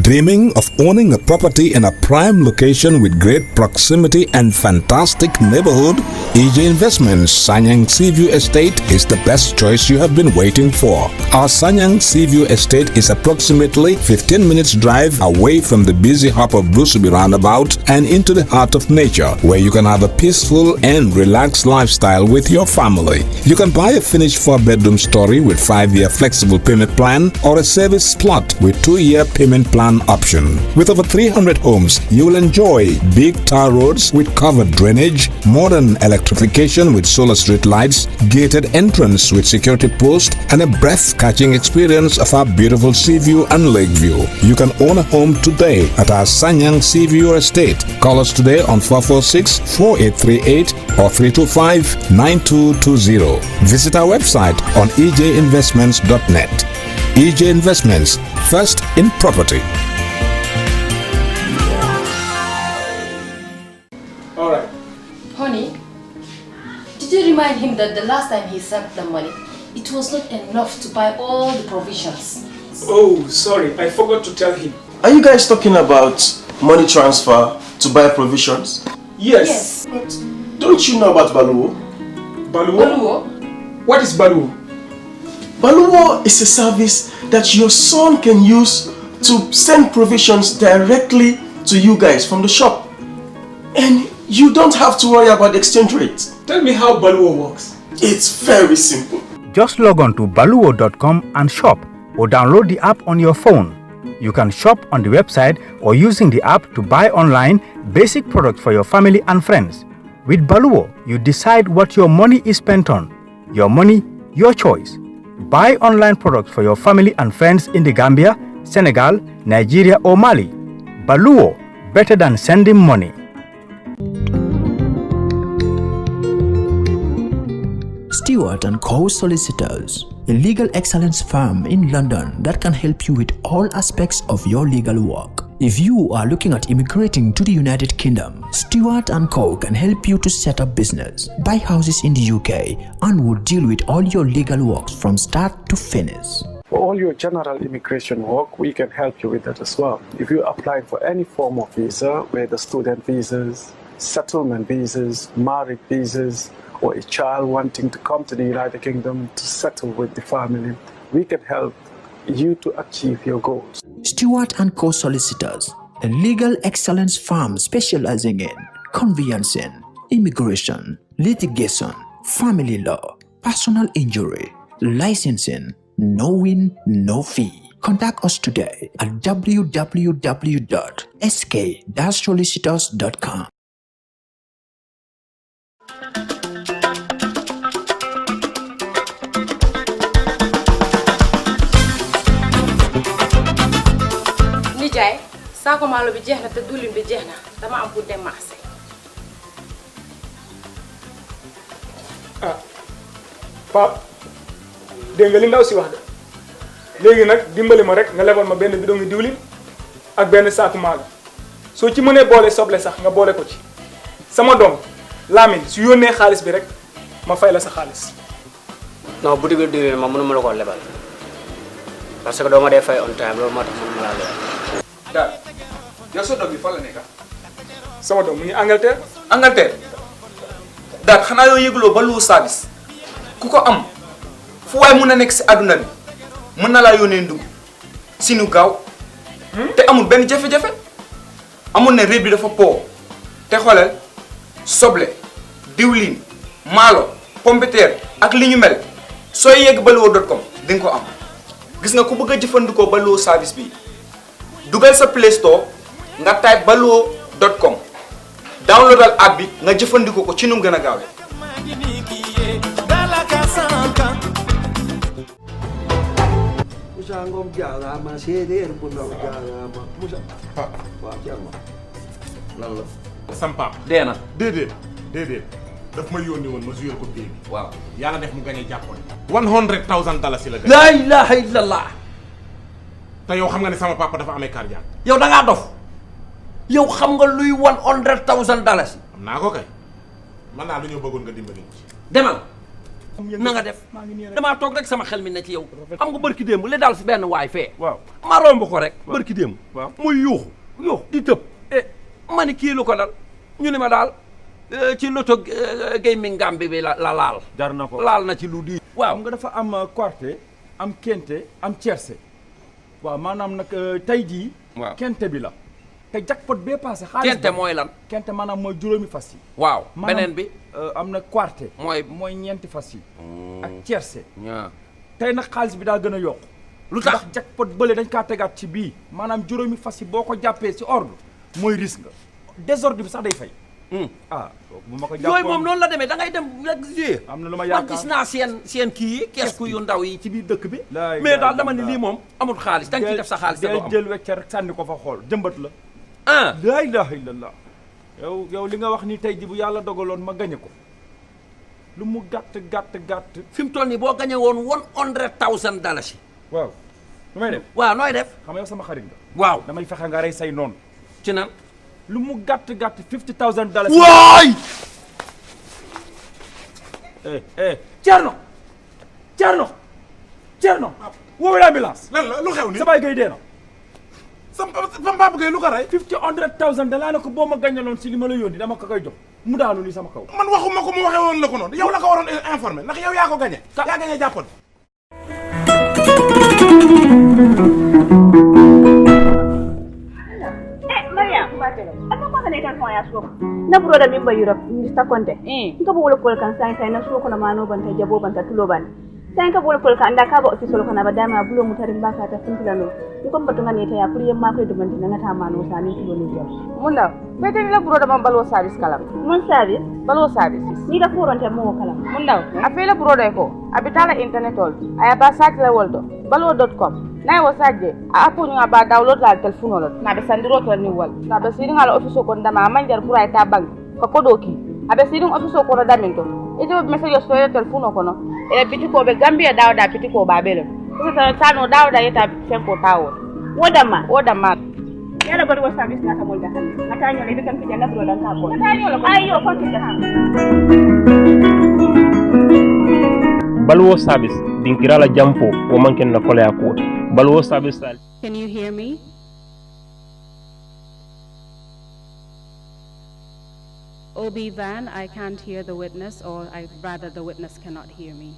Dreaming of owning a property in a prime location with great proximity and fantastic neighborhood? EJ Investments Sanyang Seaview Estate is the best choice you have been waiting for. Our Sanyang Seaview Estate is approximately 15 minutes drive away from the busy hub of Brusubi roundabout and into the heart of nature, where you can have a peaceful and relaxed lifestyle with your family. You can buy a finished 4-bedroom story with 5-year flexible payment plan or a service plot with 2-year payment plan option. With over 300 homes, you will enjoy big tar roads with covered drainage, modern electrification with solar street lights, gated entrance with security post, and a breath-catching experience of our beautiful Seaview and Lakeview. You can own a home today at our Sanyang Seaview Estate. Call us today on 446-4838 or 325-9220. Visit our website on ejinvestments.net. EJ Investments, first in property. All right. Honey, did you remind him that the last time he sent the money, it was not enough to buy all the provisions? Oh, sorry, I forgot to tell him. Are you guys talking about money transfer to buy provisions? Yes. But don't you know about Baloo Oh? Baloo? Baloo? What is Baloo? Baloo Oh is a service that your son can use to send provisions directly to you guys from the shop. And you don't have to worry about the exchange rate. Tell me how Baloo Oh works. It's very simple. Just log on to baluo.com and shop, or download the app on your phone. You can shop on the website or using the app to buy online basic products for your family and friends. With Baloo Oh, you decide what your money is spent on. Your money, your choice. Buy online products for your family and friends in the Gambia, Senegal, Nigeria or Mali. Baloo Oh, better than sending money. Stewart Co Solicitors, a legal excellence firm in London that can help you with all aspects of your legal work. If you are looking at immigrating to the United Kingdom, Stewart Co can help you to set up business, buy houses in the UK, and will deal with all your legal works from start to finish. For all your general immigration work, we can help you with that as well. If you apply for any form of visa, whether student visas, settlement visas, marriage visas, or a child wanting to come to the United Kingdom to settle with the family, we can help you to achieve your goals. Stewart Co Solicitors, a legal excellence firm specializing in conveyancing, immigration, litigation, family law, personal injury, licensing, no win, no fee. Contact us today at www.sk-solicitors.com. Nijaay, saako maalo bi jeex na te diwlin bi jeex na dama am pour dem marché. Ah, Pape, dégg nga li ndaw si wax de. Léegi nag dimbali ma rek nga lebal ma benn bidon diwlin ak benn saako maalo. Soo ci mënee boole soble sax nga boole ko ci. Sama doom Lamine su yónnee xaalis bi rek ma fay la sa xaalis. Non, bu diwlin diwlin ma mënuma la ko lebal. Parce que doo ma dee fay on time loolu moo tax mënuma laa lebal. Daal yow sa doom bi fan la nekk? Sama doom mu ngi Angleterre. Angleterre. Daal xanaa yoo yëguloo Baloo service ku ko am fu waay mun a nekk si àdduna bi mën na laa yónnee ndugg si nu gaaw te amul benn jafe-jafe amul ne réew bi dafa po te xoolal soble diwlin maalo pompiteer ak li ñu mel sooy yegg baluo.com di nga ko am gis nga ku bëgg a jëfandikoo Baloo service bi dugal sa Play Store nga type baluo.com downloadal app bi nga jëfandikoo ko ci nu mu gën a gaawee. lan la. sam pap dee na. déedéet daf ma yónni woon ma joué ko bii. waaw yàlla def mu gagné jàppoon. $100,000 la. laa ilaaha illallah. te yow xam nga ne sama papa dafa amee cardiaque. yow da ngaa dof. yow xam nga luy $100,000. xam naa ko kay man naa lu ñu bëggoon nga dimbali ci. demal. na nga def damaa toog rek sama xel mi ne ci yow xam nga bërki démb li daal si benn waay fee waaw ma romb ko rek bërki démb muy yuuxu di tëb ma ni kii lu ko dal ñu ne ma daal ci loto gaming Gambie bi la laal jar na ko laal na ci lu di waaw nga dafa am quarté am kente am tiercé waaw maanaam nag tey jii kente bi la te jackpot bee passé xaalis kente mooy lan kente maanaam mooy juróomi fas yi waaw beneen bi am na quarté mooy ñeenti fas yi ak tiercé tey nag xaalis bi daa gën a yokk lu tax ndax jackpot bële dañ kaa tegaat ci bii maanaam juróomi fas yi boo ko jàppee ci ordre mooy risque nga désordre bi sax day fay bu ma ko jàppoon yooyu moom noonu la demee da ngay dem rek jouer am na lu ma yaakaar man gis naa seen kii yi keesku yu ndaw yi ci biir dëkk bi mais daal dama ni lii moom amul xaalis da nga ciy def sa xaalis del jël wecce rek sànni ko fa xool jëmbat la laa ilaha illallah yow li nga wax ni tey ji bu yàlla dogaloon ma gañe ko lu mu gàtt fi mu toll nii boo gañe woon $100,000 waaw lu may def waaw nooy def xam nga yow sama xarit nga waaw damay fexe nga rey say noonu ci nan lu mu gàtt $50,000 waay Thierno woowee ambulance lan la lu xew ni sa baay gay dee na sama papa gay lu ko rey $100,000 dalaa ne ko boo ma gàññaloon si li ma la yónni dama ko koy jox mu daanu nii sama kaw man waxuma ko mu waxee woon la ko noonu yow la ko waroon informé ndax yow yaa ko gañe yaa gañe jàppal Maria, apa kau kena ikan faya suku? Na broda mimba Europe, Mr. Conte. Nka boleh kolkan sai na suku na mano banta jabo banta tulo ban. Sai nka boleh kolkan anda ka ba office ko na badama bulo mutarin baka ta fintilano. Ikon batunga ne ta ya kuriyan ma kai dubanti na ta mano sani tulo ne jam. Munda, bete la broda man balwo service kala. Mun service? Balwo service. Ni da foron ta mo kala. Munda, afela broda ko. Abitala internet all. Aya ba site la woldo. balwo.com. Na yo sajje a apo nga ba download la telephone lo na be sandiro to ni wal na be sidin ala office ko ndama manjar pura ta bank ko kodoki abe sidin office ko ro daminto e do message so yo telephone ko no e biti ko be Gambia dawda biti ko babele ko ta tano dawda yeta tempo tawo wodama yala bari wa service na ta molda han ata nyo le kan kija na bro dan ta ko ayo ko kija Balwo service dinkirala jampo o manken na kolea ko Balwo service sal. Can you hear me? OB Van, I can't hear the witness, or rather the witness cannot hear me.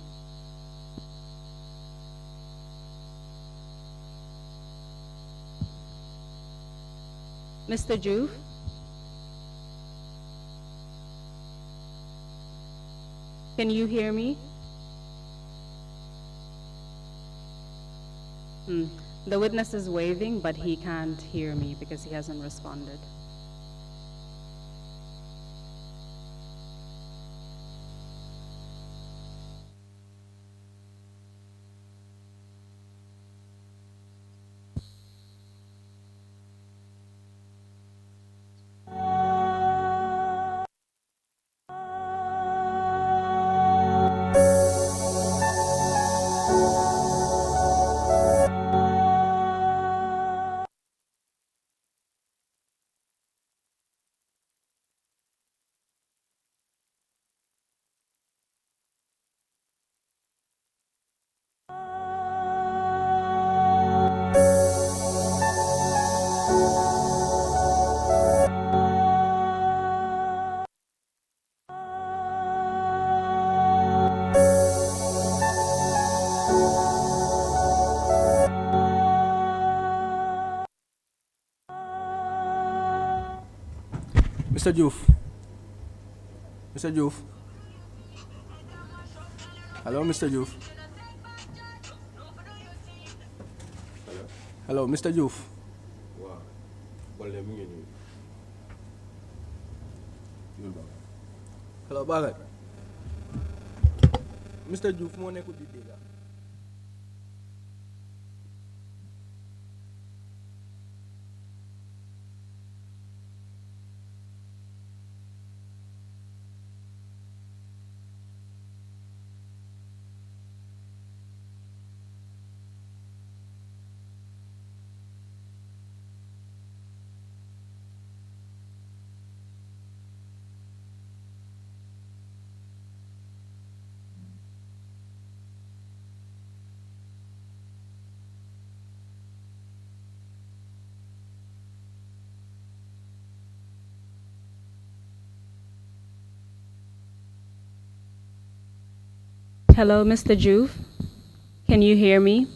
Mr. Joof? Can you hear me? The witness is waving, but he can't hear me because he hasn't responded. Mr. Joof. Mr. Joof. Hello, Mr. Joof. Hello, Mr. Joof. Wow. Hello, Bagat. Mr. Joof, mo nekk di dégg. Hello, Mr. Joof. Can you hear me?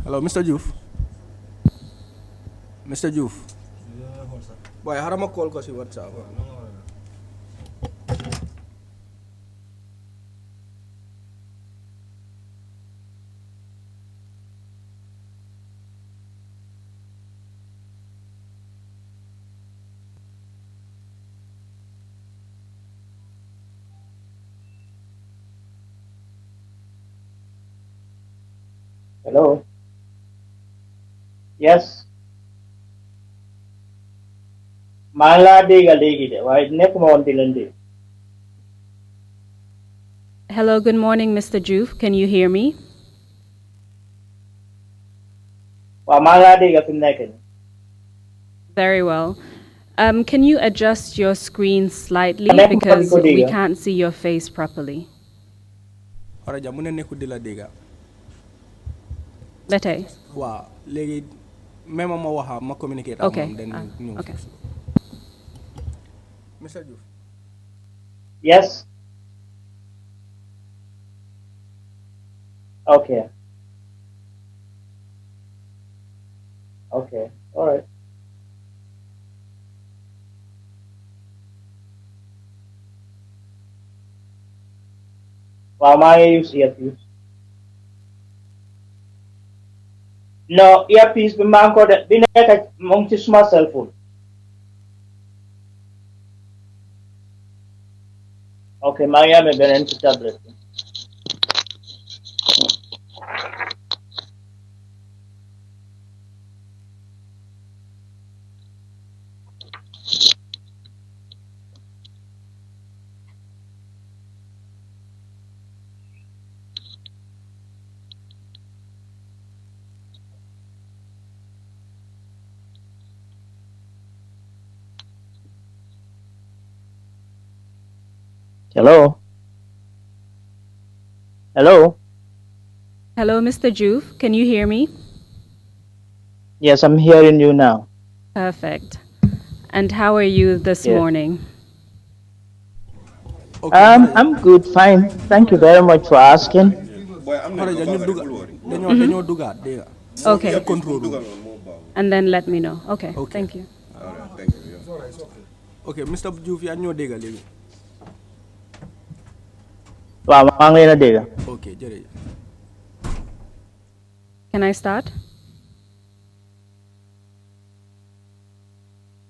Hello, Mr. Joof. Mr. Joof. Boy, harama call ko si WhatsApp. Hello. Yes. Mala dega legi de. Why nekuma on dilandi? Hello, good morning, Mr. Joof. Can you hear me? Wa mala dega pinnaken. Very well. Can you adjust your screen slightly because we can't see your face properly? Oraja mune neku dila dega. Bete. Wa legi mema ma waha ma communicate Okay. okay. Mr. Joof. Yes. Okay. Okay. All right. Why am I use earpiece? No, earpiece bi man ko de bi nekk mo ngi ci suma cell phone. Okay, maa ngi amee beneen ci tablet. Hello. Hello. Hello, Mr. Joof. Can you hear me? Yes, I'm hearing you now. Perfect. And how are you this Yeah. morning? I'm good, fine. Thank you very much for asking. Oraja ñu duga dañoo dugaat dega. Okay. Control room. And then let me know. Okay. Thank you. Okay, Mr. Joof yaa ñoo dega legi. Waaw maa ngi leen a dégg. Okay, jërëjëf. Can I start?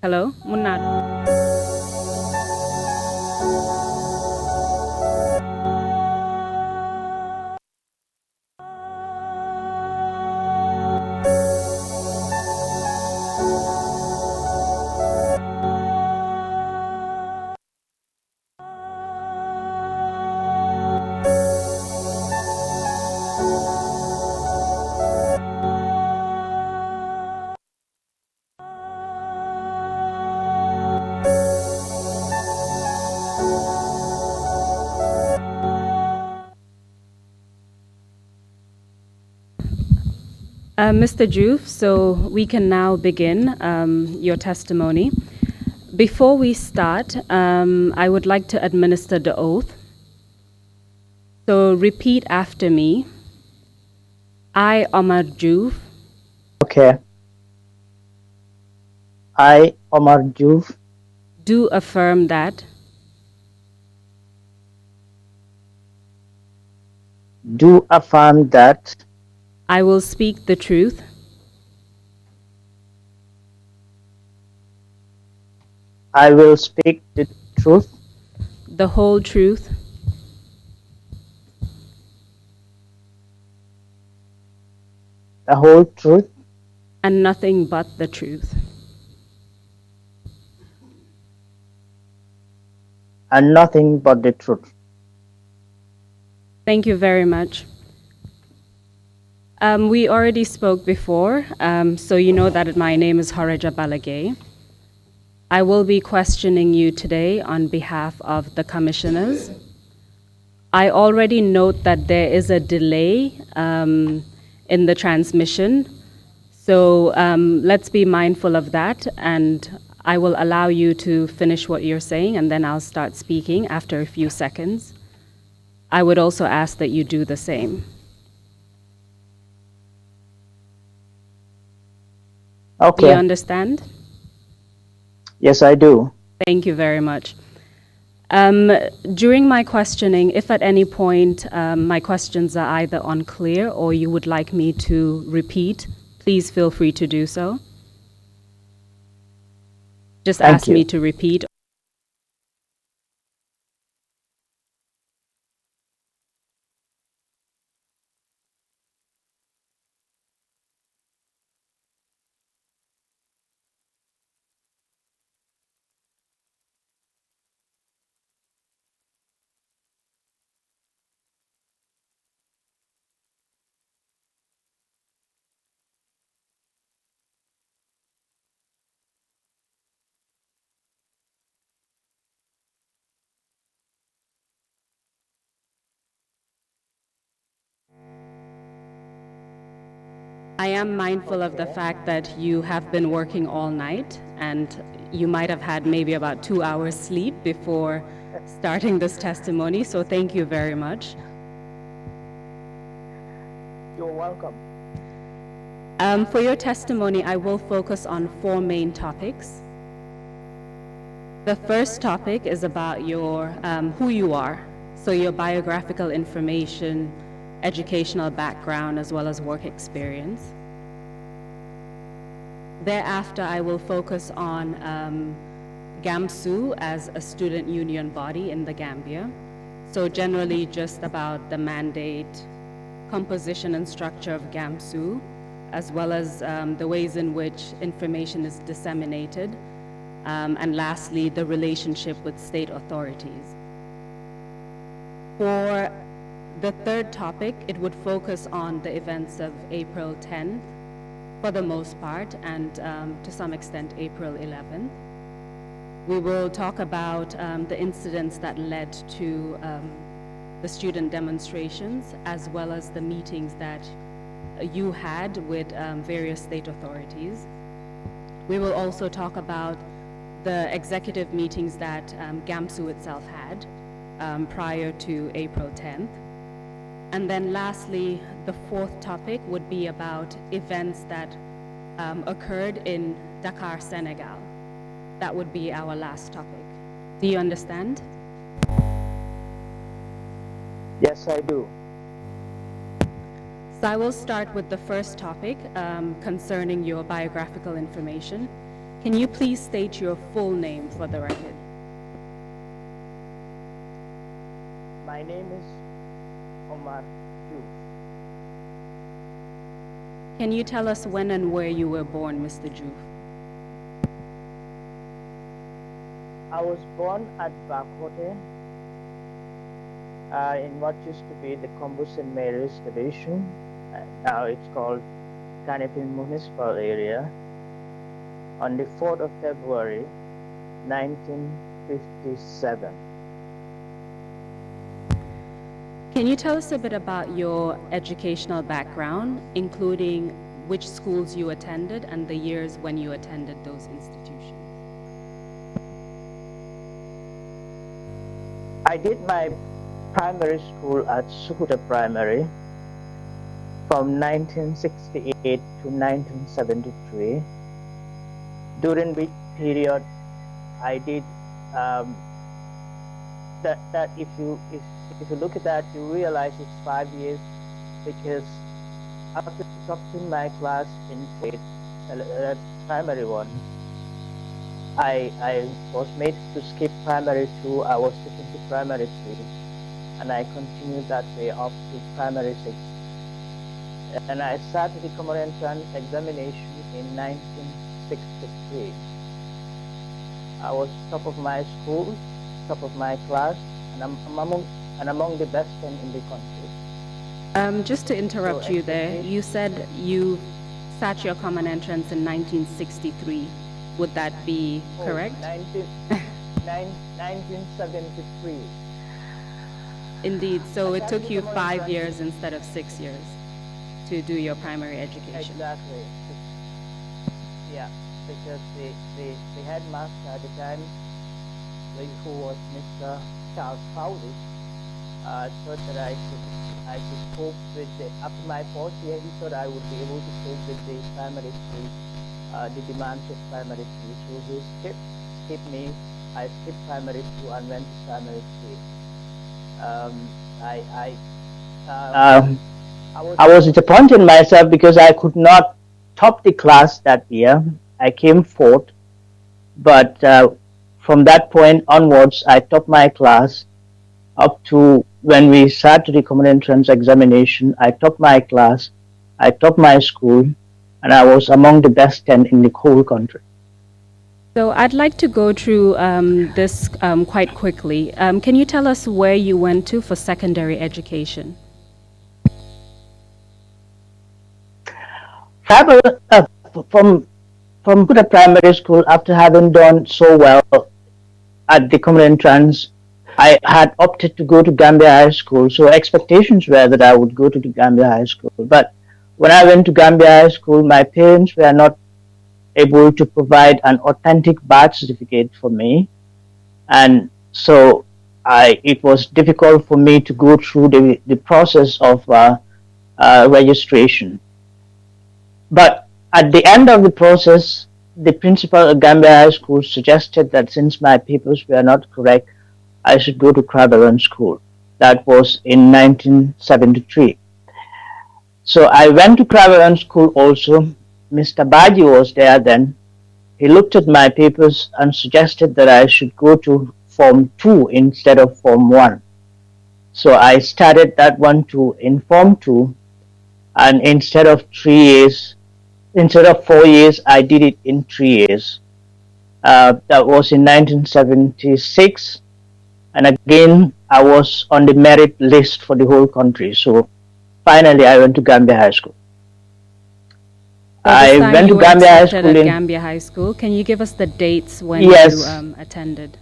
Hello? Munad. Mr. Joof, so we can now begin your testimony. Before we start, I would like to administer the oath. So repeat after me. I, Omar Joof. Okay. I, Omar Joof. Do affirm that. Do affirm that. I will speak the truth. I will speak the truth. The whole truth. The whole truth. And nothing but the truth. And nothing but the truth. Thank you very much. We already spoke before, so you know that my name is Horeja Balagay. I will be questioning you today on behalf of the commissioners. I already note that there is a delay in the transmission, so let's be mindful of that, and I will allow you to finish what you're saying, and then I'll start speaking after a few seconds. I would also ask that you do the same. Okay. Do you understand? Yes, I do. Thank you very much. During my questioning, if at any point my questions are either unclear or you would like me to repeat, please feel free to do so. Just Thank ask you. me to repeat. I am mindful of the fact that you have been working all night and you might have had maybe about 2 hours sleep before starting this testimony, so thank you very much. You're welcome. For your testimony, I will focus on 4 main topics. The first topic is about your who you are, so your biographical information, educational background, as well as work experience. Thereafter, I will focus on Gamsu as a student union body in the Gambia. So generally just about the mandate, composition and structure of Gamsu, as well as the ways in which information is disseminated, and lastly, the relationship with state authorities. For the third topic, it would focus on the events of April 10th, for the most part, and to some extent April 11th. We will talk about the incidents that led to the student demonstrations, as well as the meetings that you had with various state authorities. We will also talk about the executive meetings that Gamsu itself had prior to April 10th. And then lastly, the fourth topic would be about events that occurred in Dakar, Senegal. That would be our last topic. Do you understand? Yes, I do. So I will start with the first topic concerning your biographical information. Can you please state your full name for the record? My name is Omar Joof. Can you tell us when and where you were born, Mr. Joof? I was born at Bakote in what used to be the Kombu St. Mary's Division. Now it's called Kanifing Municipal Area. On the 4th of February, 1957. Can you tell us a bit about your educational background, including which schools you attended and the years when you attended those institutions? I did my primary school at Sukuta Primary from 1968 to 1973. During which period, I did that. If you look at that, you realize it's 5 years, because after stopping my class in primary 1, I was made to skip primary 2. I was taken to primary 3, and I continued that way up to primary 6. And I started the common entrance examination in 1963. I was top of my school, top of my class, and I'm among the best 10 in the country. Just to interrupt you there, you said you sat your common entrance in 1963. Would that be correct? 1973. Indeed, so it took you 5 years instead of 6 years to do your primary education. Exactly. Yeah. because the headmaster at the time, who was Mr. Charles Powley, thought that I could cope with after my fourth year. He thought I would be able to cope with the primary school, the demands of primary school. So he skipped me. I skipped primary school and went to primary school. I was disappointed in myself because I could not top the class that year. I came fourth, but from that point onwards, I topped my class up to when we sat to the common entrance examination. I topped my class, I topped my school, and I was among the best 10 in the whole country. So I'd like to go through this quite quickly. Can you tell us where you went to for secondary education? From the primary school, after having done so well at the common entrance, I had opted to go to Gambia High School. So expectations were that I would go to the Gambia High School. But when I went to Gambia High School, my parents were not able to provide an authentic birth certificate for me. And so it was difficult for me to go through the process of registration. But at the end of the process, the principal of Gambia High School suggested that since my papers were not correct, I should go to Craveron School. That was in 1973. So I went to Craveron School also. Mr. Baji was there then. He looked at my papers and suggested that I should go to Form 2 instead of Form 1. So I started that one too in Form 2, and instead of 4 years, I did it in 3 years. That was in 1976. And again, I was on the merit list for the whole country. So finally, I went to Gambia High School. I went to Gambia High School in Gambia High School. Can you give us the dates when Yes. you attended?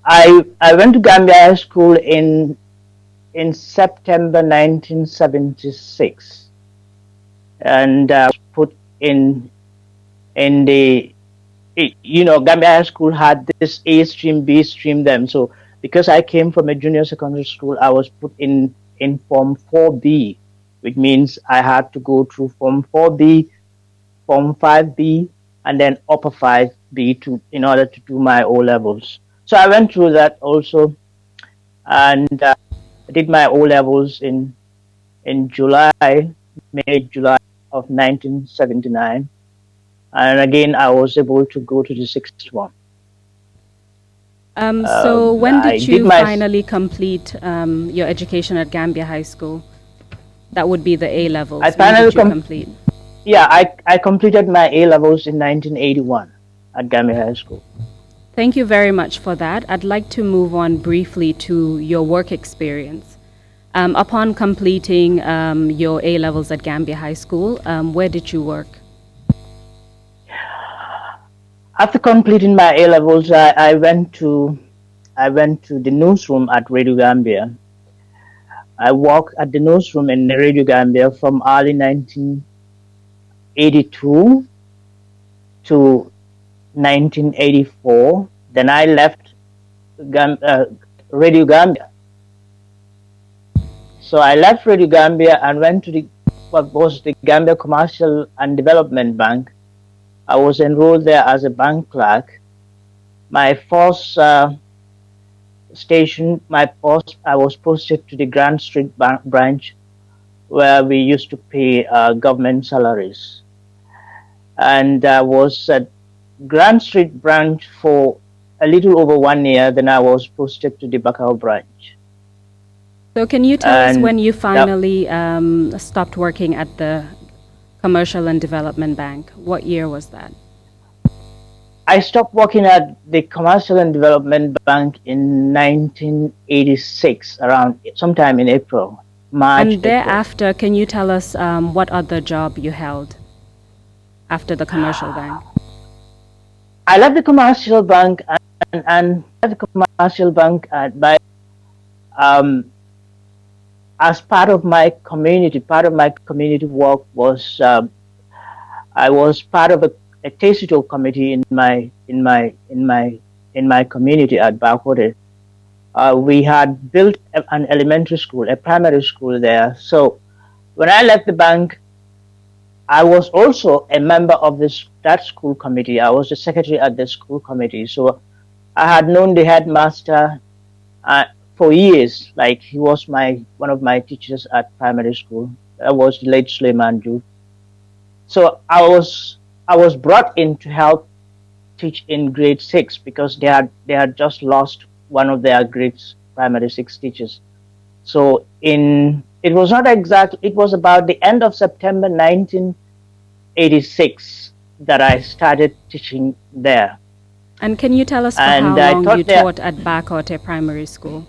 I went to Gambia High School in September 1976, and was put in the Gambia High School had this A stream, B stream then. So because I came from a junior secondary school, I was put in Form 4B, which means I had to go through Form 4B, Form 5B, and then Upper 5B in order to do my O levels. So I went through that also, and I did my O levels in May, July of 1979. And again, I was able to go to the sixth one. So when did you finally complete your education at Gambia High School? That would be the A levels. I finally complete. Yeah, I completed my A levels in 1981 at Gambia High School. Thank you very much for that. I'd like to move on briefly to your work experience. Upon completing your A levels at Gambia High School, where did you work? After completing my A levels, I went to the newsroom at Radio Gambia. I worked at the newsroom in Radio Gambia from early 1982 to 1984. Then I left Radio Gambia. So I left Radio Gambia and went to what was the Gambia Commercial and Development Bank. I was enrolled there as a bank clerk. My first station, I was posted to the Grand Street branch, where we used to pay government salaries. And I was at Grand Street branch for a little over 1 year. Then I was posted to the Bakau branch. So can you tell us when you finally stopped working at the Commercial and Development Bank? What year was that? I stopped working at the Commercial and Development Bank in 1986, around sometime in March. And thereafter, can you tell us what other job you held after the Commercial Bank? I left the Commercial Bank and left the Commercial Bank as part of my community. Part of my community work was I was part of a testicle committee in my community at Bakote. We had built an elementary school, a primary school there. So when I left the bank, I was also a member of that school committee. I was the secretary at the school committee. So I had known the headmaster for years. Like, he was one of my teachers at primary school. I was the late Omar Joof. So I was brought in to help teach in grade 6 because they had just lost one of their primary 6 teachers. So it was not exact. It was about the end of September 1986 that I started teaching there. And can you tell us for how long you taught at Bakote Primary School?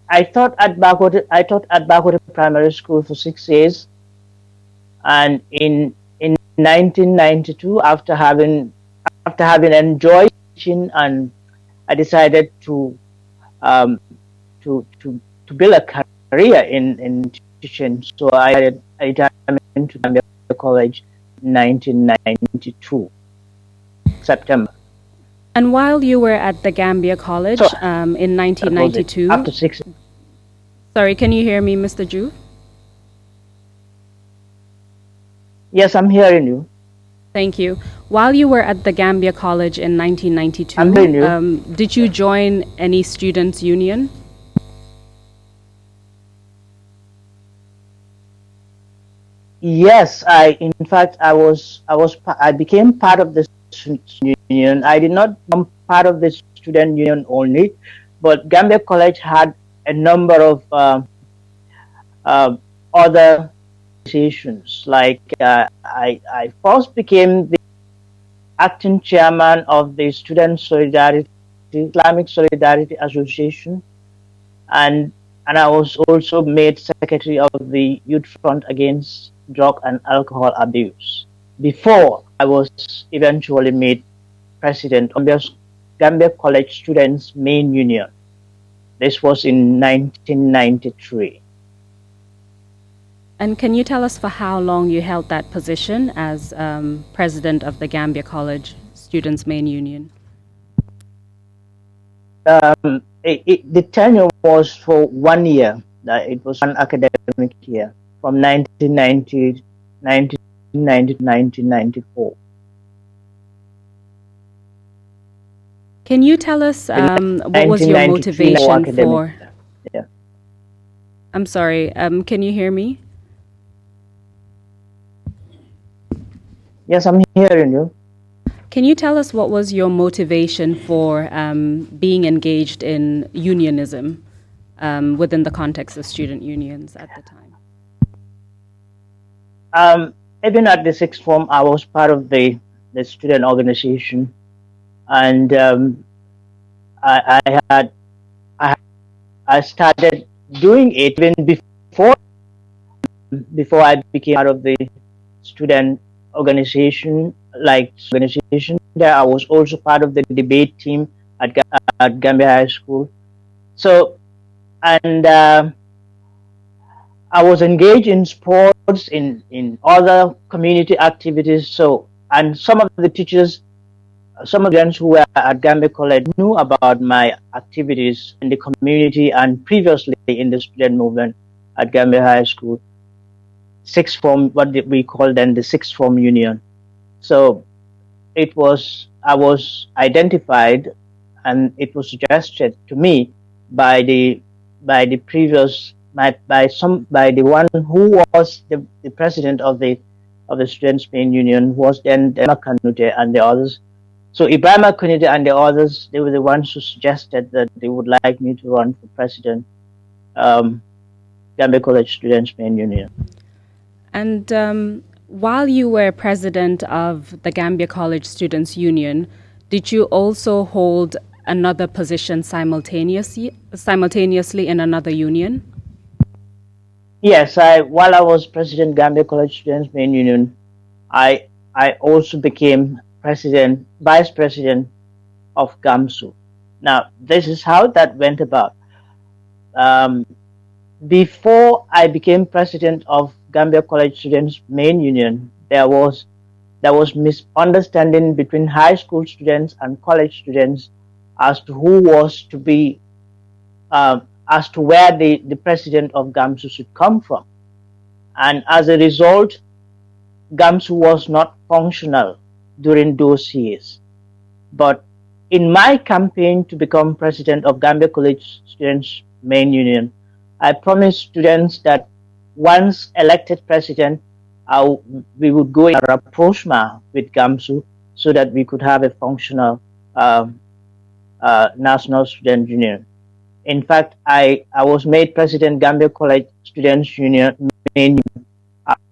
I taught at Bakote Primary School for 6 years, and in 1992, after having enjoyed teaching, and I decided to build a career in teaching. So I went to Gambia College in 1992, September. And while you were at the Gambia College in 1992, after 6. Sorry, can you hear me, Mr. Joof? Yes, I'm hearing you. Thank you. While you were at the Gambia College in 1992, did you join any students' union? Yes, in fact I became part of the student union. I did not become part of the student union only, but Gambia College had a number of other organizations. Like I first became the acting chairman of the Islamic Solidarity Association, and I was also made secretary of the Youth Front Against Drug and Alcohol Abuse before I was eventually made president of Gambia College Students' Main Union. This was in 1993. And can you tell us for how long you held that position as president of the Gambia College Students' Main Union? The tenure was for 1 year. It was one academic year, from 1990 to 1994. Can you tell us what was your motivation for? Yeah. I'm sorry. Can you hear me? Yes, I'm hearing you. Can you tell us what was your motivation for being engaged in unionism within the context of student unions at the time? Even at the sixth form, I was part of the student organization, and I started doing it even before I became part of the student organization. There, I was also part of the debate team at Gambia High School. So, and I was engaged in sports, in other community activities. So, and some of the teachers, some of the students who were at Gambia College knew about my activities in the community and previously in the student movement at Gambia High School. Sixth form, what we call then the sixth form union. So I was identified, and it was suggested to me by the one who was the president of the Students' Main Union, was then Ibrahima Kanute and the others. So Ibrahima Kanute and the others, they were the ones who suggested that they would like me to run for president, Gambia College Students' Main Union. And while you were president of the Gambia College Students' Union, did you also hold another position simultaneously in another union? Yes, while I was president Gambia College Students' Main Union, I also became vice president of Gamsu. Now, this is how that went about. before I became president of Gambia College Students Main Union, there was misunderstanding between high school students and college students as to who was to be, as to where the president of Gamsu should come from. And as a result, Gamsu was not functional during those years. But in my campaign to become president of Gambia College Students Main Union, I promised students that once elected president, we would go in a rapprochement with Gamsu so that we could have a functional National Student Union. In fact, I was made president Gambia College Students Union Main Union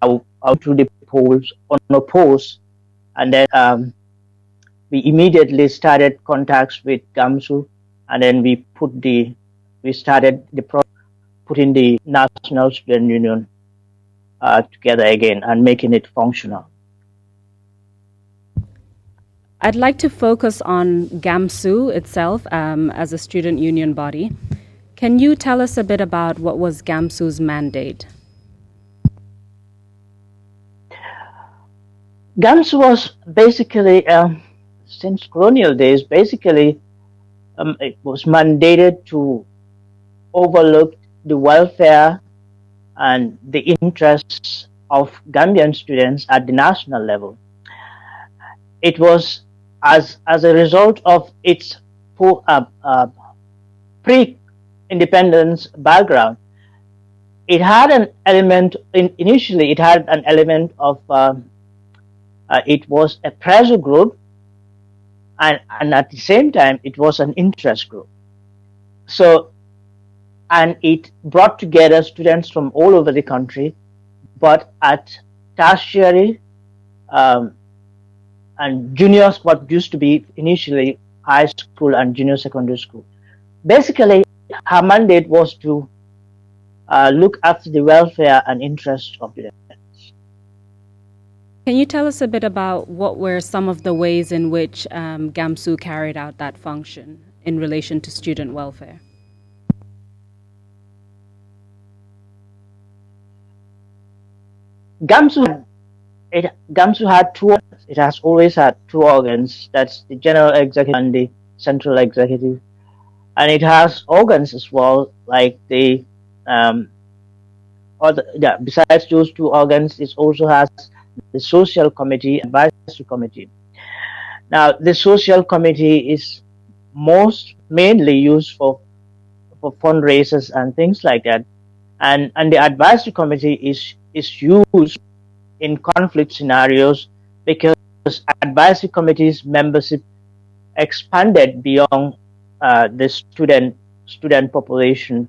out through the polls unopposed, and then we immediately started contacts with Gamsu, and then we started putting the National Student Union together again and making it functional. I'd like to focus on Gamsu itself as a student union body. Can you tell us a bit about what was Gamsu's mandate? Gamsu was basically, since colonial days, basically it was mandated to overlook the welfare and the interests of Gambian students at the national level. It was as a result of its pre-independence background. It had an element, initially it had an element of, it was a pressure group, and at the same time it was an interest group. So, and it brought together students from all over the country, but at tertiary and juniors, what used to be initially high school and junior secondary school. Basically, her mandate was to look after the welfare and interests of the students. Can you tell us a bit about what were some of the ways in which Gamsu carried out that function in relation to student welfare? Gamsu had two organs. It has always had two organs. That's the general executive and the central executive. And it has organs as well, like besides those two organs, it also has the social committee and advisory committee. Now, the social committee is mainly used for fundraisers and things like that. And the advisory committee is used in conflict scenarios because advisory committee's membership expanded beyond the student population.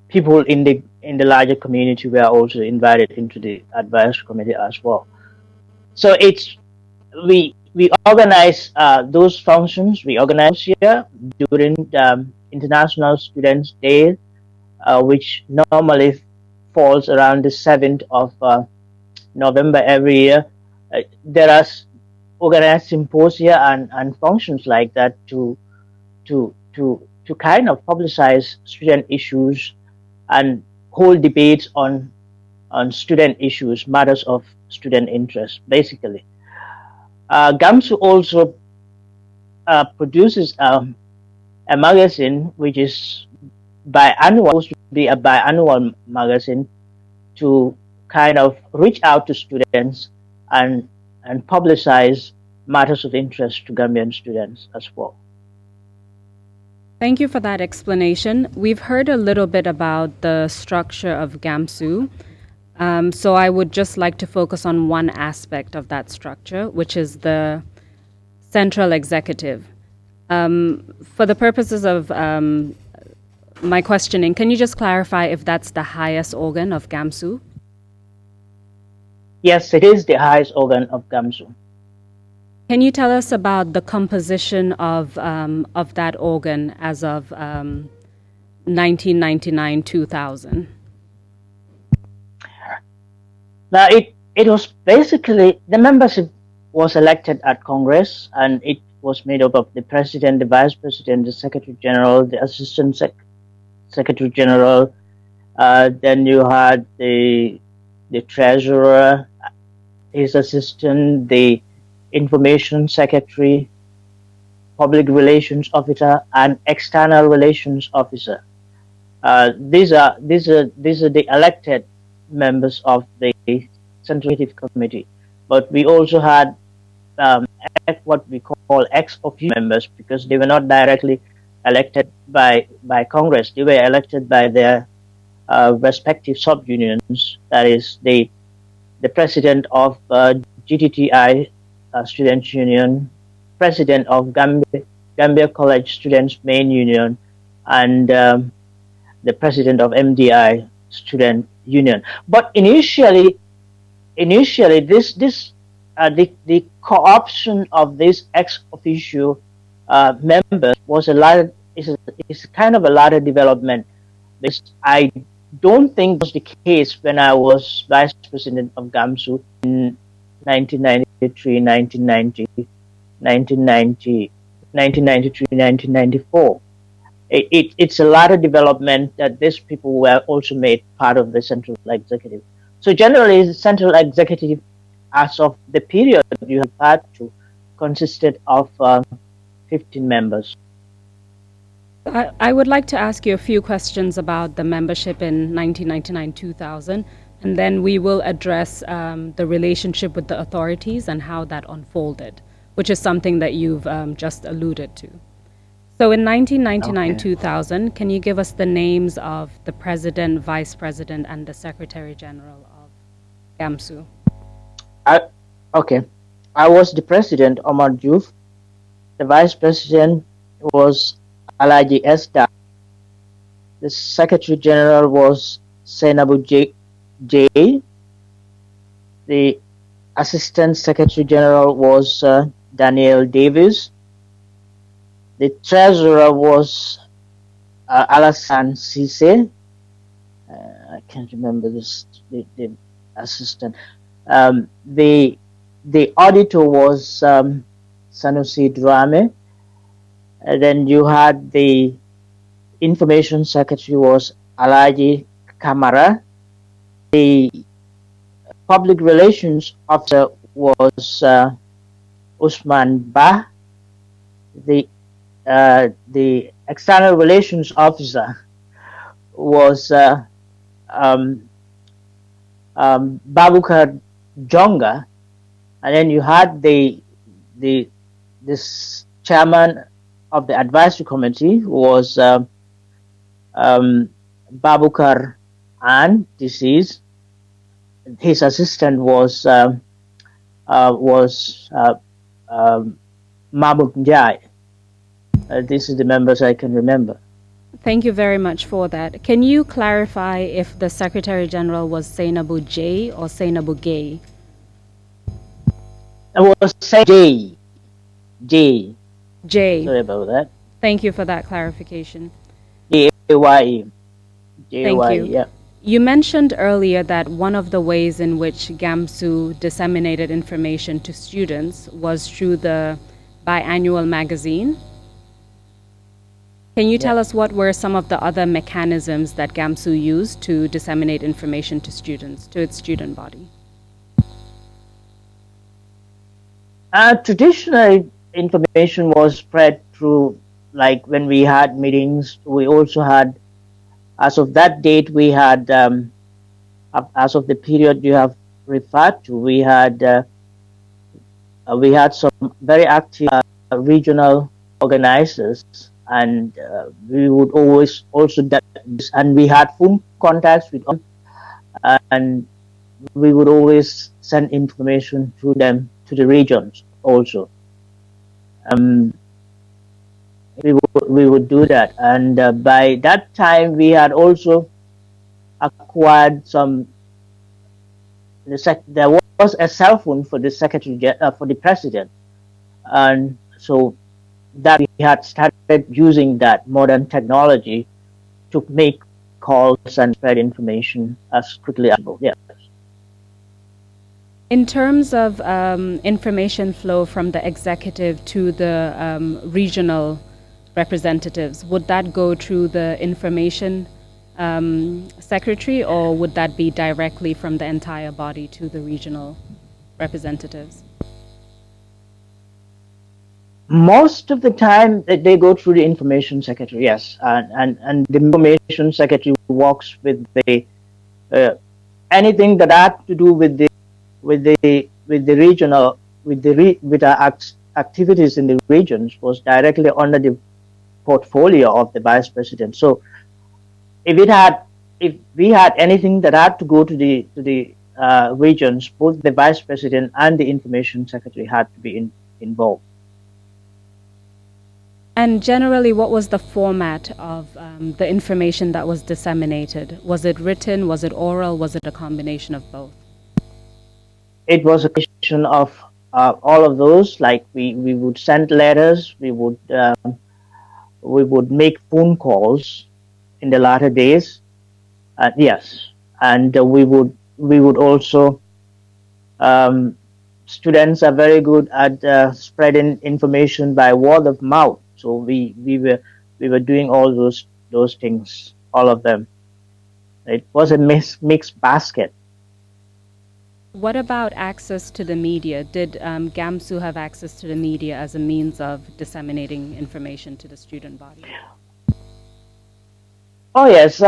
People in the larger community were also invited into the advisory committee as well. So we organize those functions. We organize here during the International Students' Day, which normally falls around the 7th of November every year. There are organized symposia and functions like that to kind of publicize student issues and hold debates on student issues, matters of student interest, basically. Gamsu also produces a magazine which is supposed to be a biannual magazine to kind of reach out to students and publicize matters of interest to Gambian students as well. Thank you for that explanation. We've heard a little bit about the structure of Gamsu. So I would just like to focus on one aspect of that structure, which is the central executive. For the purposes of my questioning, can you just clarify if that's the highest organ of Gamsu? Yes, it is the highest organ of Gamsu. Can you tell us about the composition of that organ as of 1999-2000? Now, it was basically, the membership was elected at Congress, and it was made up of the president, the vice president, the secretary general, the assistant secretary general, Then you had the treasurer, his assistant, the information secretary, public relations officer, and external relations officer. These are the elected members of the Central Executive Committee. But we also had what we call ex officio members, because they were not directly elected by Congress. They were elected by their respective sub-unions. That is the president of GTTI Students Union, president of Gambia College Students Main Union, and the president of MDI Student Union. But initially, the co-option of these ex officio members was is kind of a latter development. Because I don't think it was the case when I was vice president of Gamsu in 1993, 1993, 1994. It's a latter development that these people were also made part of the central executive. So generally, the central executive, as of the period you have had to, consisted of 15 members. I would like to ask you a few questions about the membership in 1999-2000, and then we will address the relationship with the authorities and how that unfolded, which is something that you've just alluded to. So in 1999-2000, can you give us the names of the president, vice president, and the secretary general of Gamsu? Okay. I was the president, Omar Joof. The vice president was Alaji Esda. The secretary general was Senabu J. The assistant secretary general was Daniel Davis. The treasurer was Alassane Cisse. I can't remember the assistant. The auditor was Sanusi Drame. And then you had the information secretary was Alaji Kamara. The public relations officer was Usman Bah. The external relations officer was Babukar Jonga, and then you had this chairman of the advisory committee was Babukar An, deceased. His assistant was Mahmoud Njai. This is the members I can remember. Thank you very much for that. Can you clarify if the Secretary General was Seinabu J or Seinabu Gay? It was J. Sorry about that. Thank you for that clarification. J-A-Y-E. Thank you. Yeah. You mentioned earlier that one of the ways in which Gamsu disseminated information to students was through the biannual magazine. Can you tell us what were some of the other mechanisms that Gamsu used to disseminate information to students, to its student body? Traditionally, information was spread through, like when we had meetings, we also had, as of that date, we had, as of the period you have referred to, we had some very active regional organizers, and we would always also, and we had phone contacts with them, and we would always send information through them to the regions also. We would do that, and by that time we had also acquired some. There was a cell phone for the secretary, for the president, and so that we had started using that modern technology to make calls and spread information as quickly as possible. Yeah. In terms of information flow from the executive to the regional representatives, would that go through the information secretary, or would that be directly from the entire body to the regional representatives? Most of the time they go through the information secretary, yes, and the information secretary works with the anything that had to do with the regional with our activities in the regions was directly under the portfolio of the vice president. So if we had anything that had to go to the regions, both the vice president and the information secretary had to be involved. And generally, what was the format of the information that was disseminated? Was it written? Was it oral? Was it a combination of both? It was a combination of all of those. Like we would send letters, we would make phone calls in the latter days. Yes, and we would also. Students are very good at spreading information by word of mouth. So we were doing all those things, all of them. It was a mixed basket. What about access to the media? Did Gamsu have access to the media as a means of disseminating information to the student body? Oh yes,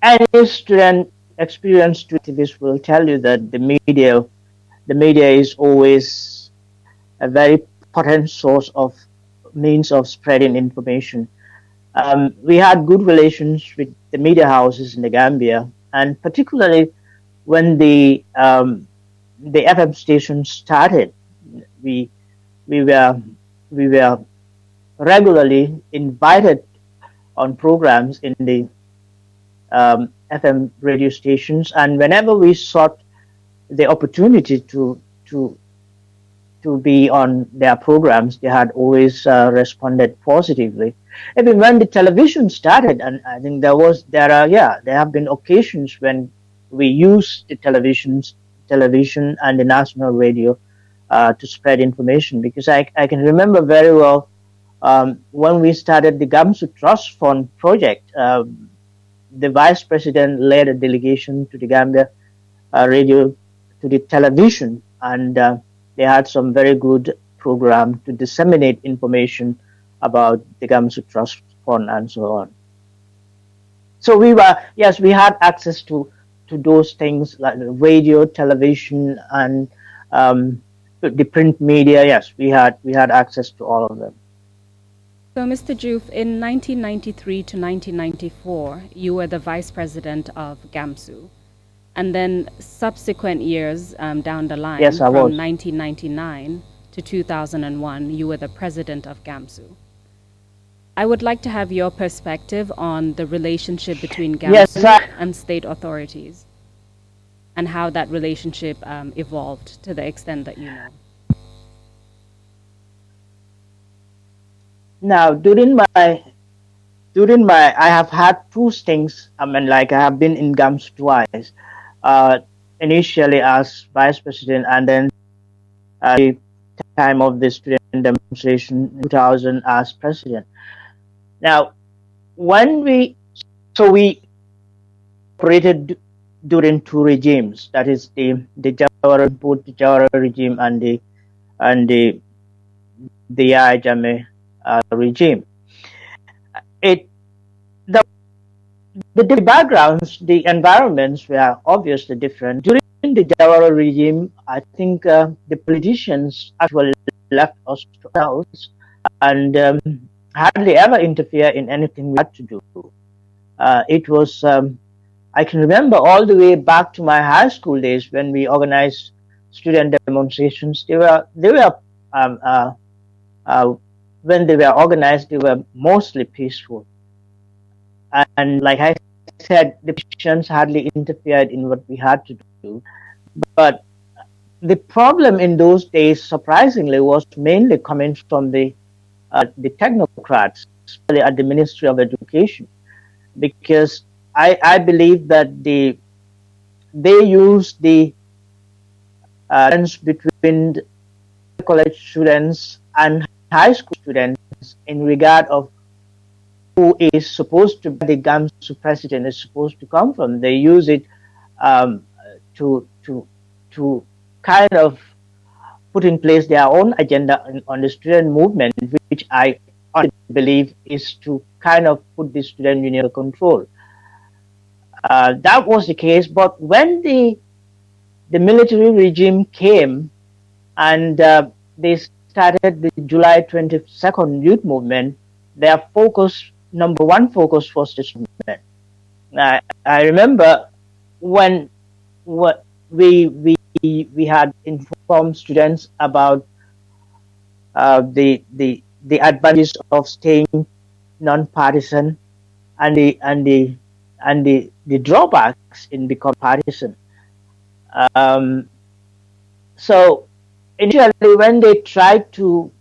any student experienced activist will tell you that the media is always a very potent source of means of spreading information. We had good relations with the media houses in the Gambia, and particularly when the FM station started, we were regularly invited on programs in the FM radio stations, and whenever we sought the opportunity to be on their programs, they had always responded positively. Even when the television started, and I think there have been occasions when we used the television and the national radio to spread information, because I can remember very well when we started the Gamsu Trust Fund project. The vice president led a delegation to the Gambia radio, to the television, and they had some very good program to disseminate information about the Gamsu Trust Fund and so on. So we had access to those things like radio, television, and the print media. Yes, we had access to all of them. So, Mr. Joof, in 1993 to 1994, you were the vice president of Gamsu. And then subsequent years down the line, yes, from 1999 to 2001, you were the president of Gamsu. I would like to have your perspective on the relationship between Gamsu and state authorities and how that relationship evolved to the extent that you know. Now, during my, I have had two stints. I mean, like I have been in Gamsu twice. Initially as vice president, and then at the time of the student demonstration in 2000 as president. Now, when we operated during two regimes, that is the Jawara regime and the Yahya Jammeh regime. The backgrounds, the environments were obviously different. During the Jawara regime, I think the politicians actually left us to ourselves and hardly ever interfere in anything we had to do. It was, I can remember all the way back to my high school days when we organized student demonstrations. When they were organized, they were mostly peaceful. And like I said, the politicians hardly interfered in what we had to do. But the problem in those days, surprisingly, was mainly coming from the technocrats, especially at the Ministry of Education, because I believe that they used the difference between the college students and high school students in regard of who is supposed to be the Gamsu president is supposed to come from. They use it um, to kind of put in place their own agenda on the student movement, which I honestly believe is to kind of put the student union under control. That was the case, but when the military regime came and they started the July 22nd youth movement, their focus, number one focus was this movement. I remember when we had informed students about the advantages of staying non-partisan and the drawbacks in becoming partisan. So initially, when they tried to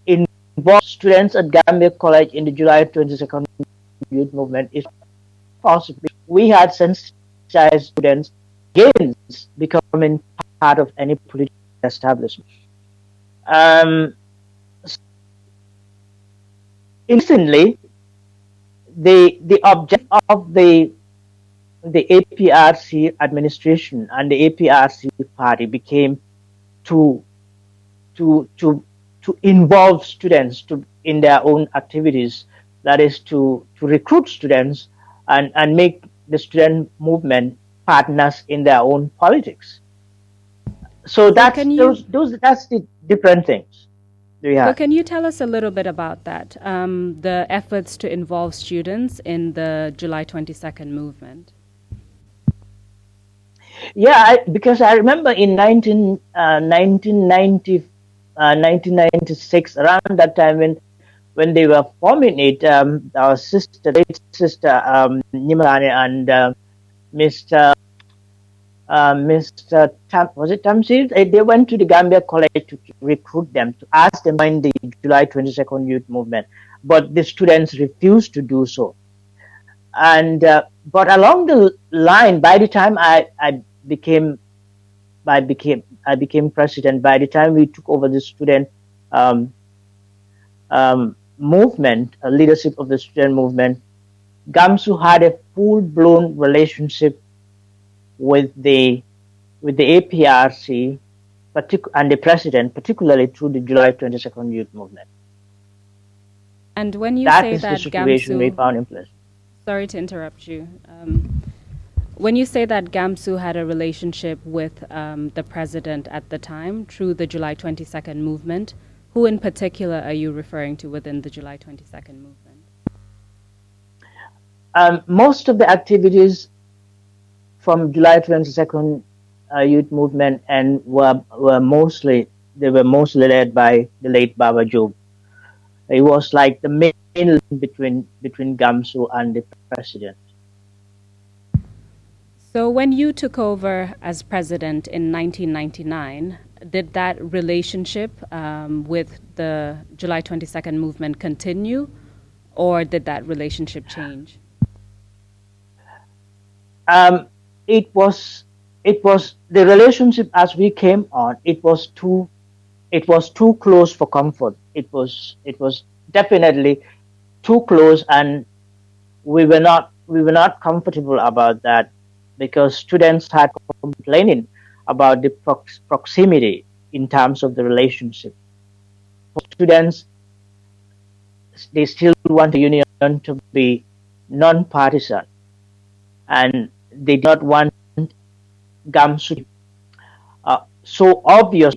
involve students at Gambia College in the July 22nd youth movement, it's possible. We had sensitized students against becoming part of any political establishment. Instantly, the objective of the APRC administration and the APRC party became to involve students in their own activities. That is to recruit students and make the student movement partners in their own politics. So that's that's the different things. So can you tell us a little bit about that, the efforts to involve students in the July 22nd movement? Yeah, because I remember in 1996, around that time when they were forming it, our great sister Nimrani and Mr. Was it Tamsir? They went to the Gambia College to recruit them, to ask them to join the July 22nd youth movement, but the students refused to do so. And but along the line, by the time I became president, by the time we took over the student movement, leadership of the student movement, Gamsu had a full-blown relationship with the APRC and the president, particularly through the July 22nd youth movement. And when you that say is that the situation Gamsu, we found in place. Sorry to interrupt you. When you say that Gamsu had a relationship with the president at the time through the July 22nd movement, who in particular are you referring to within the July 22nd movement? Most of the activities from July 22nd youth movement and were mostly led by the late Baba Joof. It was like the main link between Gamsu and the president. So when you took over as president in 1999, did that relationship with the July 22nd movement continue, or did that relationship change? It was the relationship as we came on. It was too close for comfort. It was definitely too close, and we were not comfortable about that, because students had complaining about the proximity in terms of the relationship. Students, they still want the union to be non-partisan, and they do not want Gamsu so obvious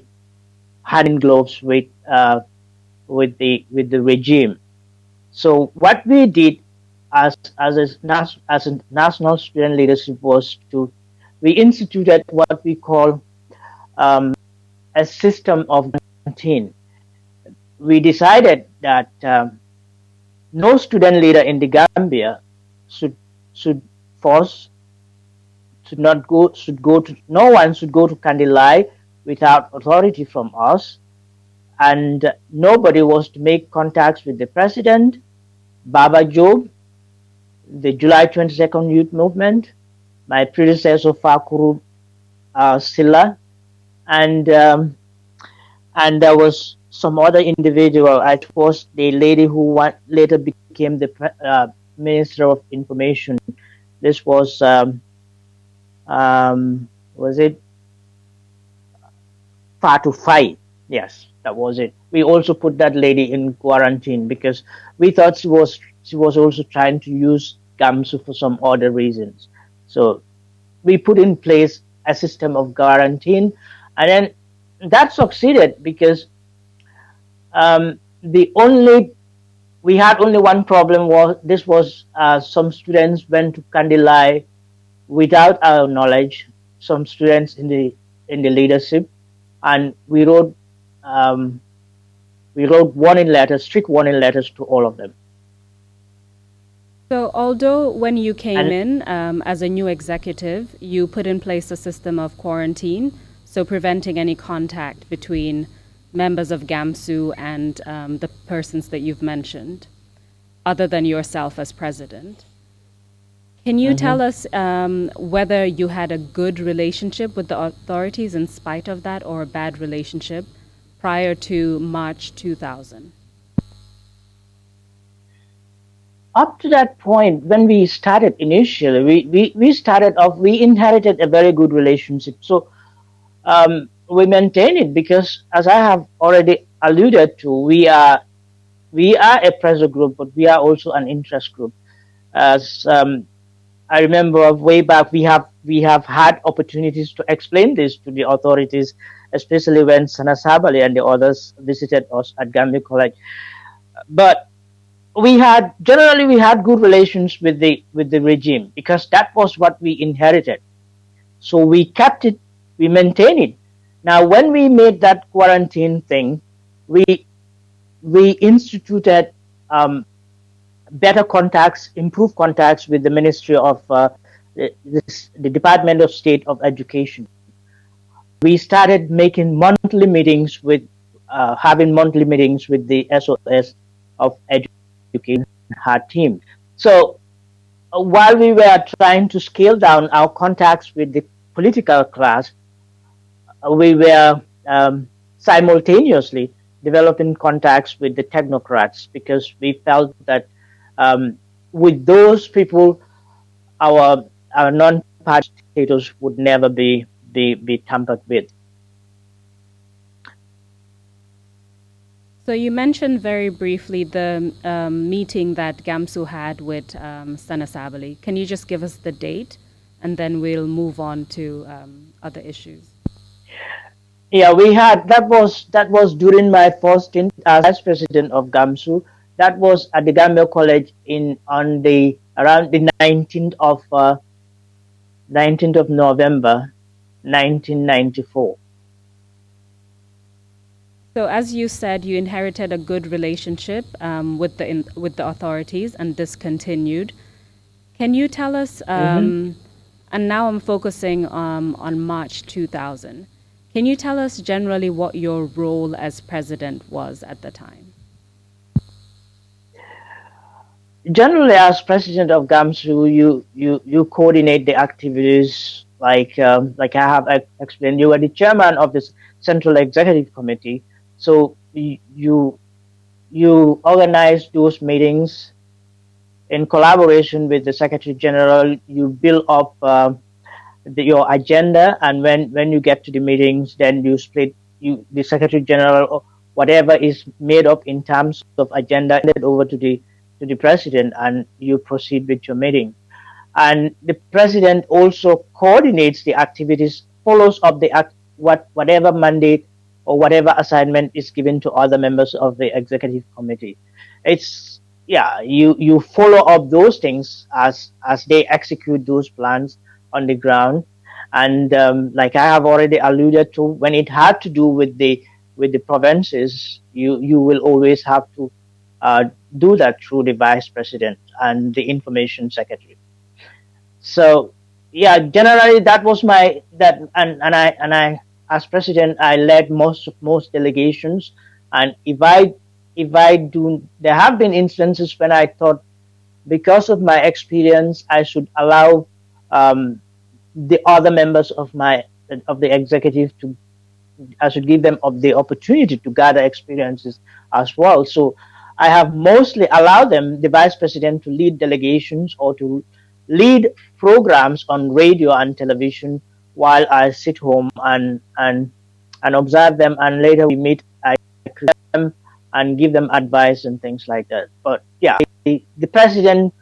hand in gloves with the regime. So what we did as a national student leadership was we instituted what we call a system of quarantine. We decided that no student leader in the Gambia no one should go to Kandilai without authority from us, and nobody was to make contacts with the president, Baba Joof, the July 22nd youth movement, my predecessor Fakuru Silla, and there was some other individual. I suppose the lady who later became the Minister of Information. This was it Fatu Fai? Yes, that was it. We also put that lady in quarantine because we thought she was also trying to use Gamsu for some other reasons. So we put in place a system of quarantine, and then that succeeded because we had only one problem. Was some students went to Kandilai without our knowledge. Some students in the leadership, and we wrote warning letters, strict warning letters to all of them. So, although when you came in as a new executive, you put in place a system of quarantine, so preventing any contact between members of Gamsu and the persons that you've mentioned, other than yourself as president. Can you tell us whether you had a good relationship with the authorities in spite of that, or a bad relationship prior to March 2000? Up to that point, when we started initially, we started off, we inherited a very good relationship. So we maintain it because, as I have already alluded to, we are a pressure group, but we are also an interest group. As I remember way back, we have had opportunities to explain this to the authorities, especially when Sana Sabali and the others visited us at Gamsu College. But we had good relations with the regime because that was what we inherited. So we kept it, we maintained it. Now, when we made that quarantine thing, we instituted better contacts, improved contacts with the Ministry of the Department of State of Education. We started making monthly meetings having monthly meetings with the SOS of Education, her team. So while we were trying to scale down our contacts with the political class, we were simultaneously developing contacts with the technocrats because we felt that with those people, our non-party status would never be tampered with. So you mentioned very briefly the meeting that Gamsu had with Sana Sabali. Can you just give us the date, and then we'll move on to other issues? Yeah, we had that was during my first stint as vice president of Gamsu. That was at the Gamsu College around the 19th of November, 1994. So, as you said, you inherited a good relationship with the authorities, and this continued. Can you tell us? And now I'm focusing on March 2000. Can you tell us generally what your role as president was at the time? Generally, as president of Gamsu, you coordinate the activities like I have explained. You are the chairman of this Central Executive Committee, so you organize those meetings in collaboration with the Secretary General. You build up your agenda, and when you get to the meetings, then you split the Secretary General, whatever is made up in terms of agenda, hand it over to the president, and you proceed with your meeting. And the president also coordinates the activities, follows up whatever mandate or whatever assignment is given to other members of the executive committee. You follow up those things as they execute those plans on the ground. And like I have already alluded to, when it had to do with the provinces, you will always have to do that through the vice president and the information secretary. So yeah, generally that was and I as president, I led most delegations. And if I do, there have been instances when I thought, because of my experience, I should allow the other members of the executive give them the opportunity to gather experiences as well. So I have mostly allowed them, the vice president, to lead delegations or to lead programs on radio and television while I sit home and observe them, and later we meet, I critique them and give them advice and things like that. But yeah, the president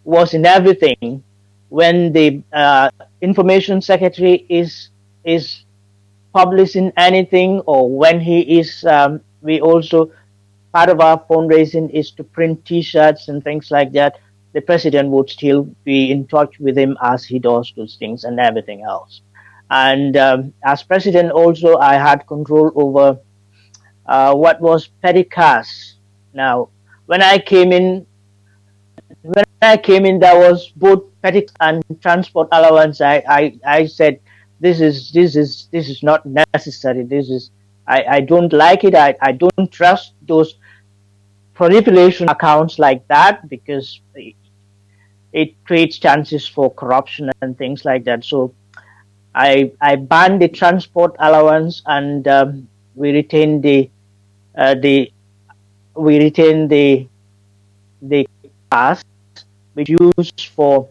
was in everything. When the information secretary is publishing anything, or when he is, we also, part of our fundraising is to print T-shirts and things like that. The president would still be in touch with him as he does those things and everything else. And as president also, I had control over what was petty cash. Now, when I came in, there was both petty and transport allowance. I said, this is not necessary. I don't like it. I don't trust those proliferation accounts like that, because it creates chances for corruption and things like that. So I banned the transport allowance, and we retain the pass, which used for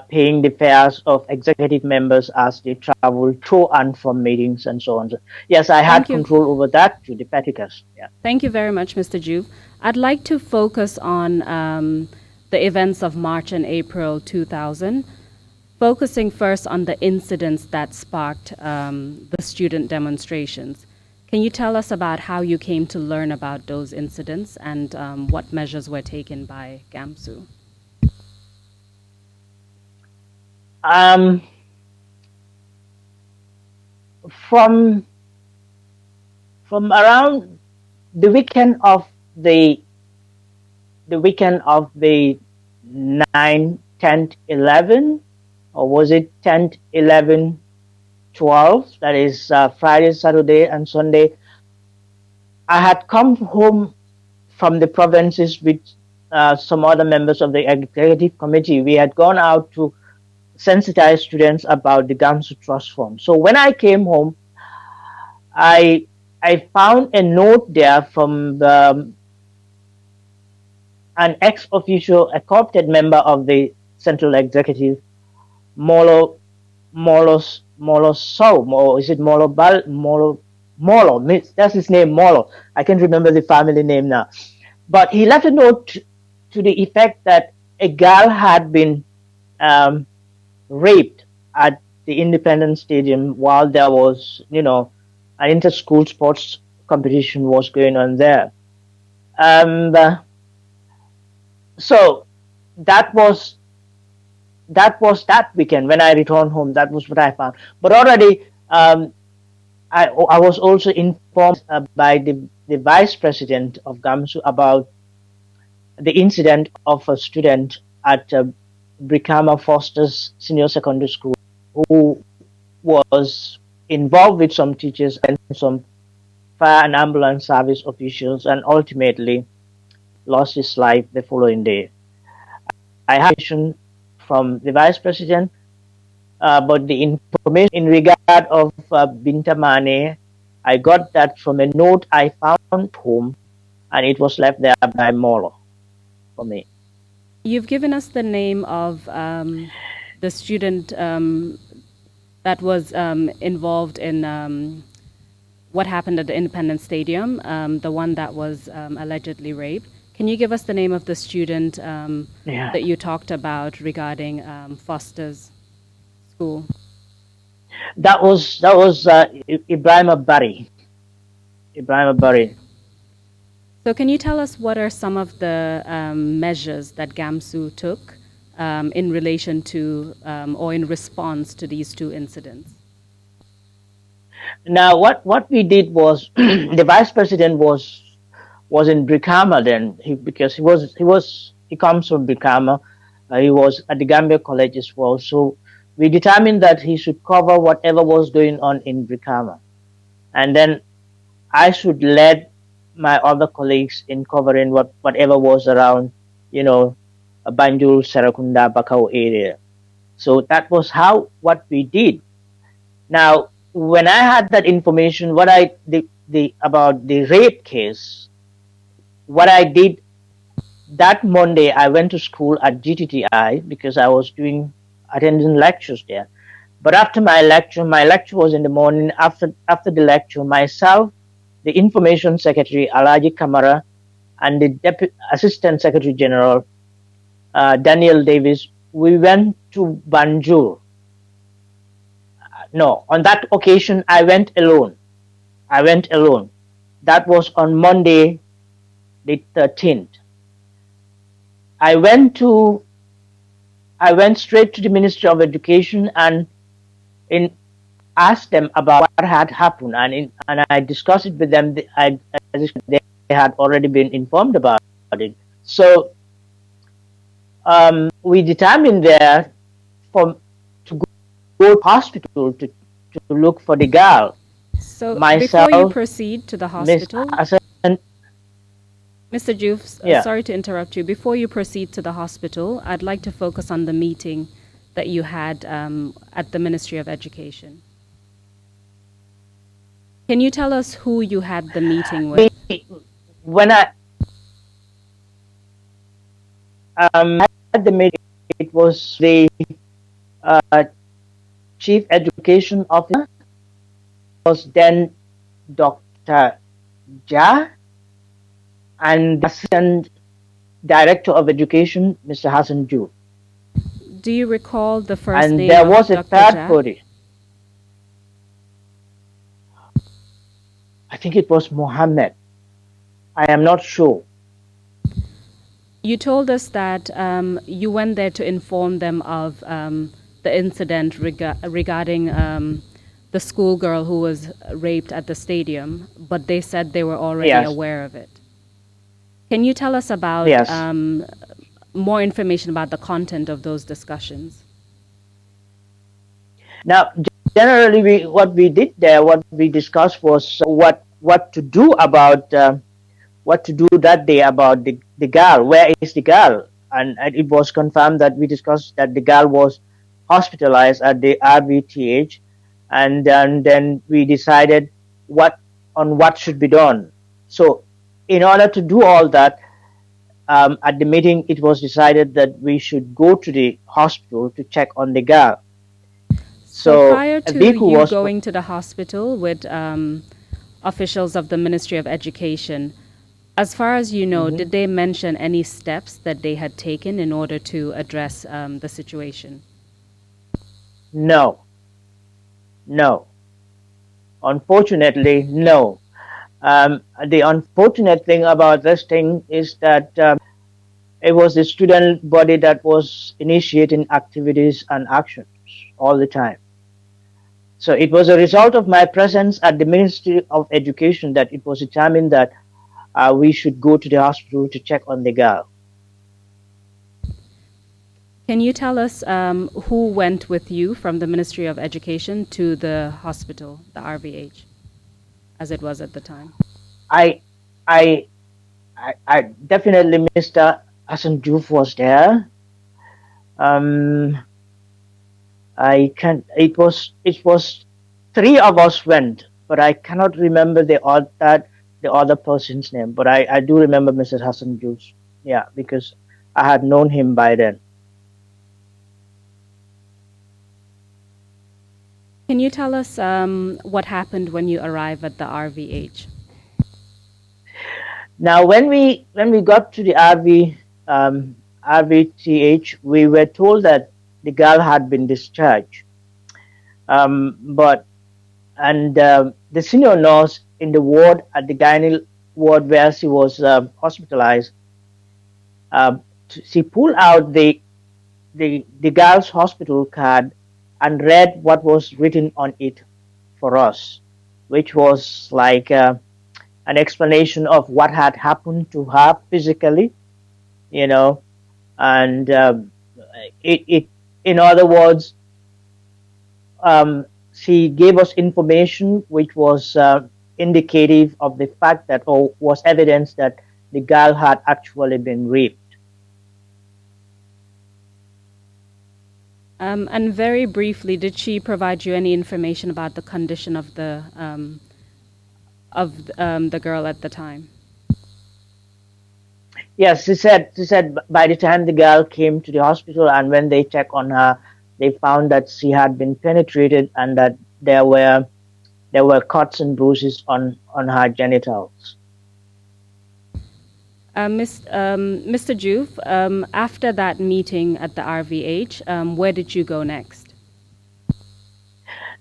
paying the fares of executive members as they travel to and from meetings and so on. So, yes, I had control over that to the Peticus. Yeah. Thank you very much, Mr. Joof. I'd like to focus on the events of March and April 2000, focusing first on the incidents that sparked the student demonstrations. Can you tell us about how you came to learn about those incidents and what measures were taken by Gamsu? From around the weekend of the 9th, 10th, 11th, or was it 10th, 11th, 12th, that is Friday, Saturday, and Sunday, I had come home from the provinces with some other members of the executive committee. We had gone out to sensitize students about the Gamsu Trust Fund. So when I came home, I found a note there from an ex-official, a co-opted member of the Central Executive, Molo Sow, or is it Molo? That's his name, Molo. I can't remember the family name now. But he left a note to the effect that a girl had been raped at the Independence Stadium while there was, an inter-school sports competition was going on there. So that was that weekend when I returned home. That was what I found. But already, I was also informed by the vice president of Gamsu about the incident of a student at Brikama Foster's Senior Secondary School who was involved with some teachers and some fire and ambulance service officials, and ultimately lost his life the following day. I had information from the vice president, but the information in regard of Binta Mane, I got that from a note I found home, and it was left there by Molo for me. You've given us the name of the student that was involved in what happened at the Independence Stadium, the one that was allegedly raped. Can you give us the name of the student that you talked about regarding Foster's school? That was Ibrahim Abari. Ibrahim Abari. So can you tell us what are some of the measures that Gamsu took in relation to or in response to these two incidents? Now, what we did was the vice president was in Brikama then, because he comes from Brikama. He was at the Gambia College as well. So we determined that he should cover whatever was going on in Brikama, and then I should lead my other colleagues in covering whatever was around, Banjul, Serakunda, Bakau area. So that was what we did. Now, when I had that information, about the rape case, what I did that Monday, I went to school at GTTI because I was attending lectures there. But after my lecture was in the morning. After the lecture, myself, the information secretary Alaji Kamara, and the deputy assistant secretary general Daniel Davis, we went to Banjul. No, on that occasion, I went alone. That was on Monday, the 13th. I went straight to the Ministry of Education and asked them about what had happened, and I discussed it with them. They had already been informed about it. So we determined there to go to hospital to look for the girl. So myself, before you proceed to the hospital, Mr. Joof, sorry to interrupt you. Before you proceed to the hospital, I'd like to focus on the meeting that you had at the Ministry of Education. Can you tell us who you had the meeting with? When I had the meeting, it was the Chief Education Officer, was then Dr. Ja, and the Assistant Director of Education, Mr. Hassan Joof. Do you recall the first name And there was a Dr. third Ja? party. I think it was Mohammed. I am not sure. You told us that you went there to inform them of the incident regarding the schoolgirl who was raped at the stadium, but they said they were already aware of it. Can you tell us about more information about the content of those discussions? Now, generally, what we did there, what we discussed was what to do about what to do that day about the girl. Where is the girl? And it was confirmed that we discussed that the girl was hospitalized at the RVTH, and then we decided what should be done. So, in order to do all that, at the meeting, it was decided that we should go to the hospital to check on the girl. So prior to you going to the hospital with officials of the Ministry of Education, as far as you know, did they mention any steps that they had taken in order to address the situation? No. Unfortunately, no. The unfortunate thing about this thing is that it was the student body that was initiating activities and actions all the time. So it was a result of my presence at the Ministry of Education that it was determined that we should go to the hospital to check on the girl. Can you tell us who went with you from the Ministry of Education to the hospital, the RVH, as it was at the time? I definitely, Mr. Hassan Joof was there. It was three of us went, but I cannot remember the other person's name. But I do remember Mr. Hassan Joof, because I had known him by then. Can you tell us what happened when you arrived at the RVH? Now, when we got to the RVTH, we were told that the girl had been discharged, the senior nurse in the ward at the gynae ward where she was hospitalized, she pulled out the girl's hospital card and read what was written on it for us, which was like an explanation of what had happened to her physically, and it in other words, she gave us information which was indicative of the fact that, or was evidence that the girl had actually been raped. And very briefly, did she provide you any information about the condition of the girl at the time? Yes, she said by the time the girl came to the hospital and when they checked on her, they found that she had been penetrated and that there were cuts and bruises on her genitals. Mr. Joof, after that meeting at the RVH, where did you go next?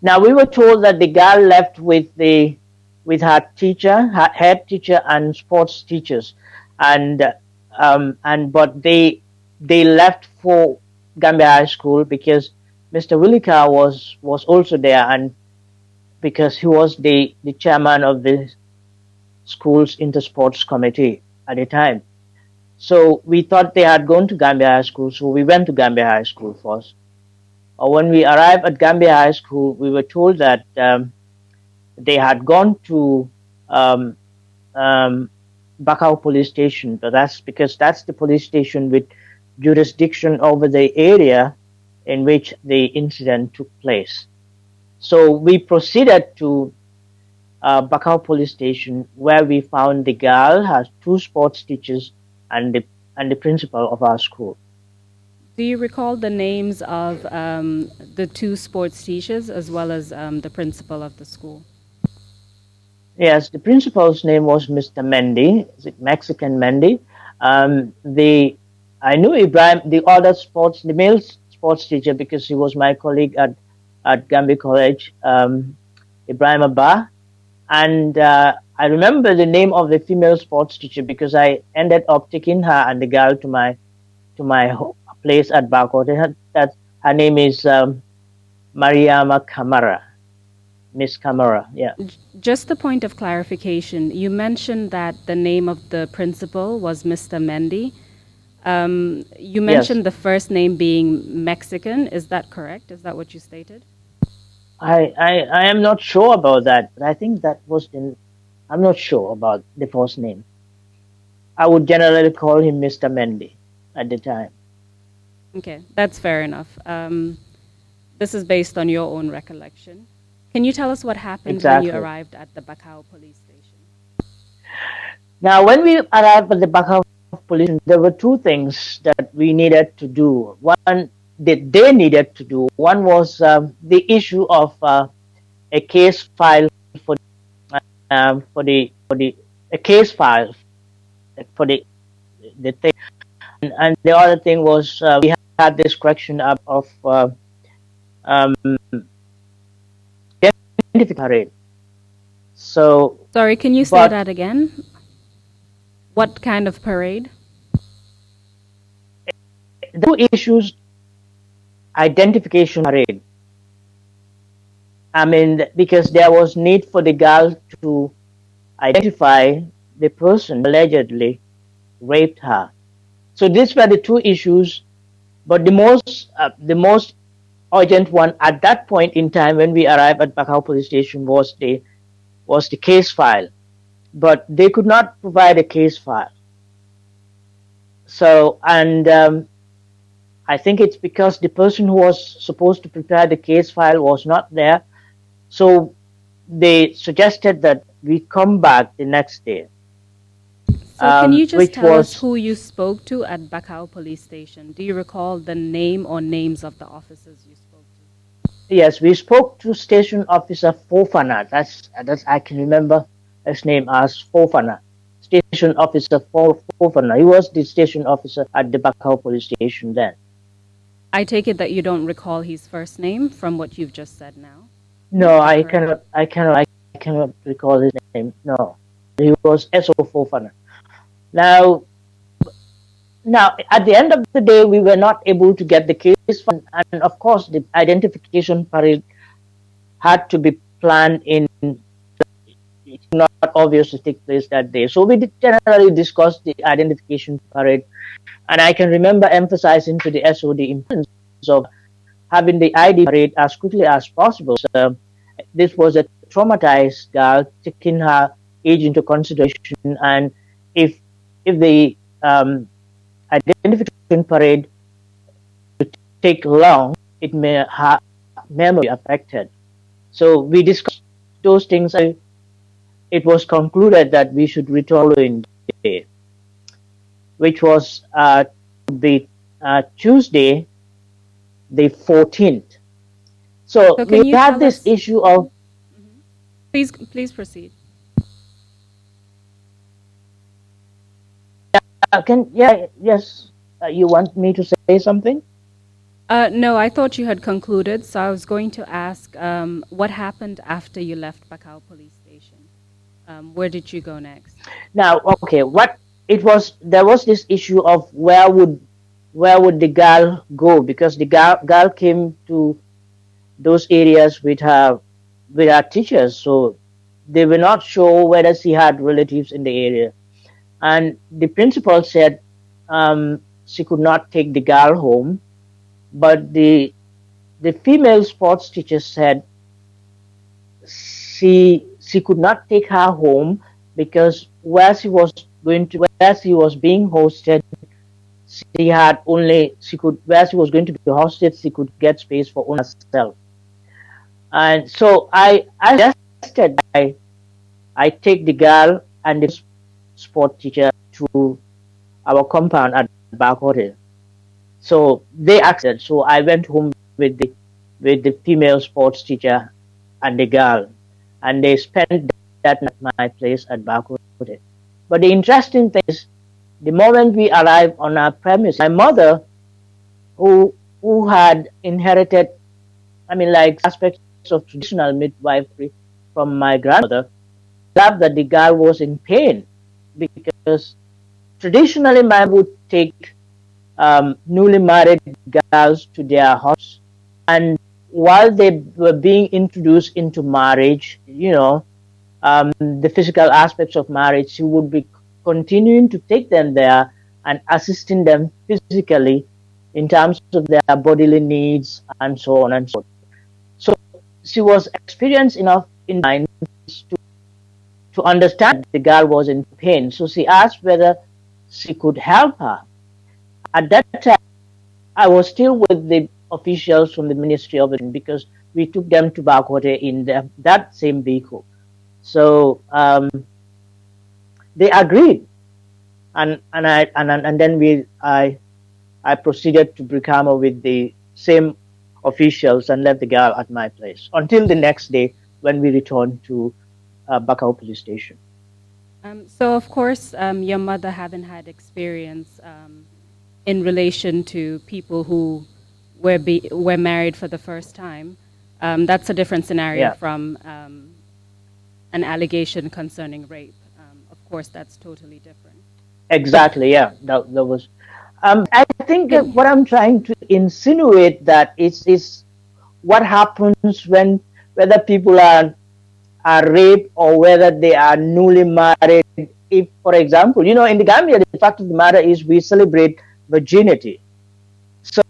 Now we were told that the girl left with her teacher, her head teacher, and sports teachers, but they left for Gambia High School because Mr. Willika was also there, and because he was the chairman of the school's intersports committee at the time. So we thought they had gone to Gambia High School, so we went to Gambia High School first. When we arrived at Gambia High School, we were told that they had gone to Bakau police station, but that's because that's the police station with jurisdiction over the area in which the incident took place. So we proceeded to Bakau police station, where we found the girl, her two sports teachers, and the principal of our school. Do you recall the names of the two sports teachers as well as the principal of the school? Yes, the principal's name was Mr. Mendy, Mexican Mendy. I knew Ibrahim, the male sports teacher, because he was my colleague at Gambia College, Ibrahim Abba. And I remember the name of the female sports teacher because I ended up taking her and the girl to my place at Bako. Her name is Mariama Kamara. Miss Kamara, yeah. Just a point of clarification. You mentioned that the name of the principal was Mr. Mendy. You mentioned the first name being Mexican. Is that correct? Is that what you stated? I am not sure about that, but I think that was I'm not sure about the first name. I would generally call him Mr. Mendy at the time. Okay, that's fair enough. This is based on your own recollection. Can you tell us what happened when you arrived at the Bakau police station? Now, when we arrived at the Bakau police station, there were two things that we needed to do. One that they needed to do. One was the issue of a case file for the thing, and the other thing was we had this question of parade. So sorry, can you say that again? What kind of parade? The two issues: identification parade. I mean, because there was need for the girl to identify the person who allegedly raped her. So these were the two issues, but the most urgent one at that point in time when we arrived at Bakau police station was the case file, but they could not provide a case file. So, and I think it's because the person who was supposed to prepare the case file was not there. So they suggested that we come back the next day. So can you just tell us who you spoke to at Bakau police station? Do you recall the name or names of the officers you spoke to? Yes, we spoke to Station Officer Fofana. That's I can remember his name as Fofana. Station Officer Fofana. He was the station officer at the Bakau police station then. I take it that you don't recall his first name from what you've just said now. No, I cannot recall his name. No, he was S.O. Fofana. Now, at the end of the day, we were not able to get the case file, and of course, the identification parade had to be planned in. It's not obvious to take place that day, so we did generally discuss the identification parade, and I can remember emphasizing to the SO the importance of having the ID parade as quickly as possible. So, this was a traumatized girl, taking her age into consideration, and if the identification parade would take long, it may have memory affected. So we discussed those things. It was concluded that we should return the following day, which was the Tuesday, the 14th. So So we can you had tell this us? issue of. Please proceed. Yes. You want me to say something? No, I thought you had concluded, so I was going to ask what happened after you left Bakau police station? Where did you go next? Now, okay, what it was, there was this issue of where would the girl go, because the girl came to those areas with her teachers, so they were not sure whether she had relatives in the area, and the principal said she could not take the girl home, but the female sports teacher said she could not take her home because where she was being hosted, she had only she could where she was going to be hosted, she could get space for only herself. And so I suggested I take the girl and the sport teacher to our compound at Back Hotel. So they accepted. So I went home with the female sports teacher and the girl, and they spent that night at my place at Back Hotel. But the interesting thing is, the moment we arrived on our premise, my mother, who had inherited, I mean, like aspects of traditional midwifery from my grandmother, loved that the girl was in pain because traditionally my mother would take newly married girls to their house, and while they were being introduced into marriage, the physical aspects of marriage, she would be continuing to take them there and assisting them physically in terms of their bodily needs and so on and so on. So she was experienced enough in mind to understand the girl was in pain. So she asked whether she could help her. At that time, I was still with the officials from the Ministry of Education because we took them to Bakote in that same vehicle. So they agreed, and then I proceeded to Brikama with the same officials and left the girl at my place until the next day when we returned to Bakau police station. So of course, your mother having had experience in relation to people who were married for the first time. That's a different scenario from an allegation concerning rape. Of course, that's totally different. Exactly, yeah. That was. I think what I'm trying to insinuate that is what happens whether people are raped or whether they are newly married. If, for example, in the Gambia, the fact of the matter is we celebrate virginity. So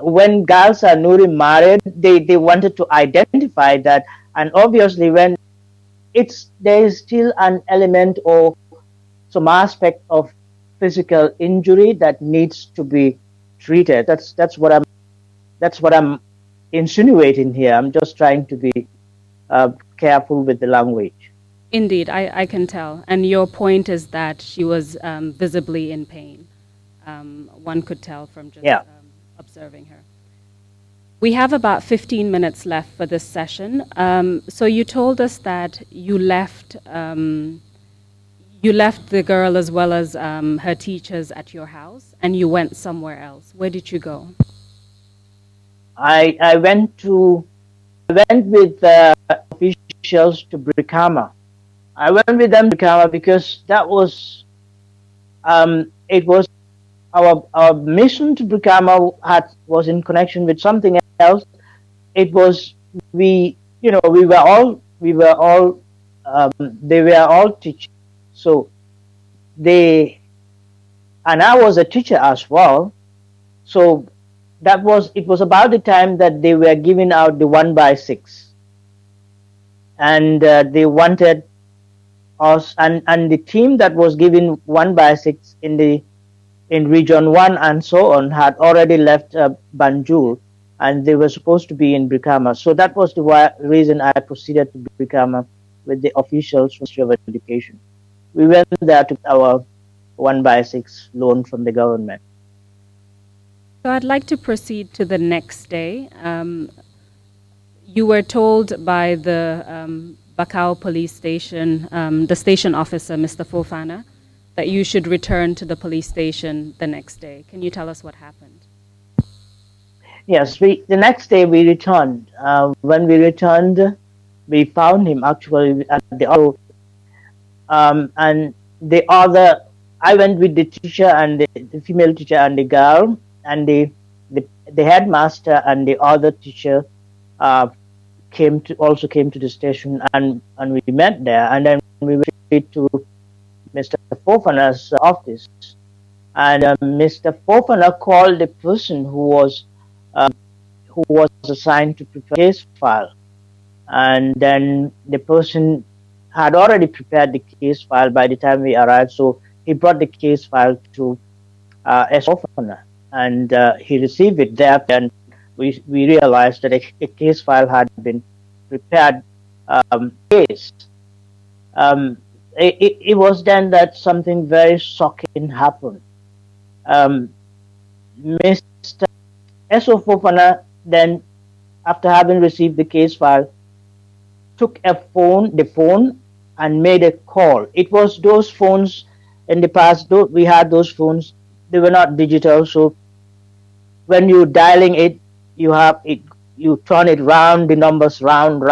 when girls are newly married, they wanted to identify that, and obviously when there is still an element or some aspect of physical injury that needs to be treated. That's what I'm insinuating here. I'm just trying to be careful with the language. Indeed, I can tell. And your point is that she was visibly in pain. One could tell from just observing her. We have about 15 minutes left for this session. So you told us that you left the girl as well as her teachers at your house, and you went somewhere else. Where did you go? I went with officials to Brikama. I went with them to Brikama because that was it was our mission to Brikama was in connection with something else. It was we were all they were all teachers. So and I was a teacher as well. So it was about the time that they were giving out the 1/6, and they wanted us and the team that was given 1/6 in the in Region 1 and so on had already left Banjul, and they were supposed to be in Brikama. So that was the reason I proceeded to Brikama with the officials from Ministry of Education. We went there to our 1/6 loan from the government. So I'd like to proceed to the next day. You were told by the Bakau police station, the station officer, Mr. Fofana, that you should return to the police station the next day. Can you tell us what happened? Yes, the next day we returned. When we returned, we found him actually at the auto. And the other, I went with the teacher and the female teacher and the girl, and the headmaster and the other teacher also came to the station, and we met there, and then we went to Mr. Fofana's office, and Mr. Fofana called the person who was assigned to prepare the case file, and then the person had already prepared the case file by the time we arrived, so he brought the case file to S. Fofana, and he received it there, and we realized that a case file had been prepared. Case. It was then that something very shocking happened. Mr. S.O. Fofana then, after having received the case file, took the phone and made a call. It was those phones in the past, we had those phones, they were not digital, so when you're dialing it, you turn it round, the numbers round.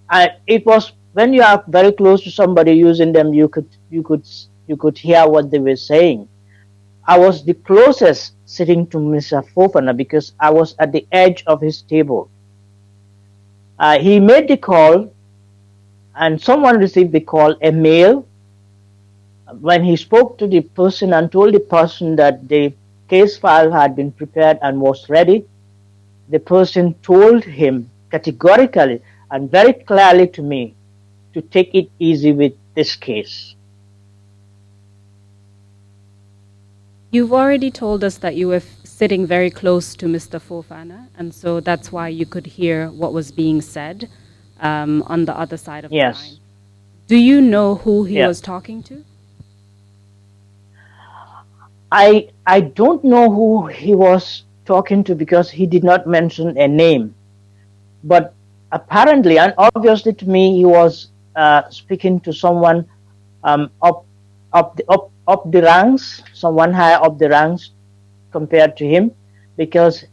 And it was when you are very close to somebody using them, you could hear what they were saying. I was the closest sitting to Mr. Fofana because I was at the edge of his table. He made the call, and someone received the call, a male. When he spoke to the person and told the person that the case file had been prepared and was ready, the person told him categorically and very clearly to me to take it easy with this case. You've already told us that you were sitting very close to Mr. Fofana, and so that's why you could hear what was being said on the other side of the line. Do you know who he was talking to? I don't know who he was talking to because he did not mention a name. But apparently and obviously to me, he was speaking to someone up the ranks, someone higher up the ranks compared to him, because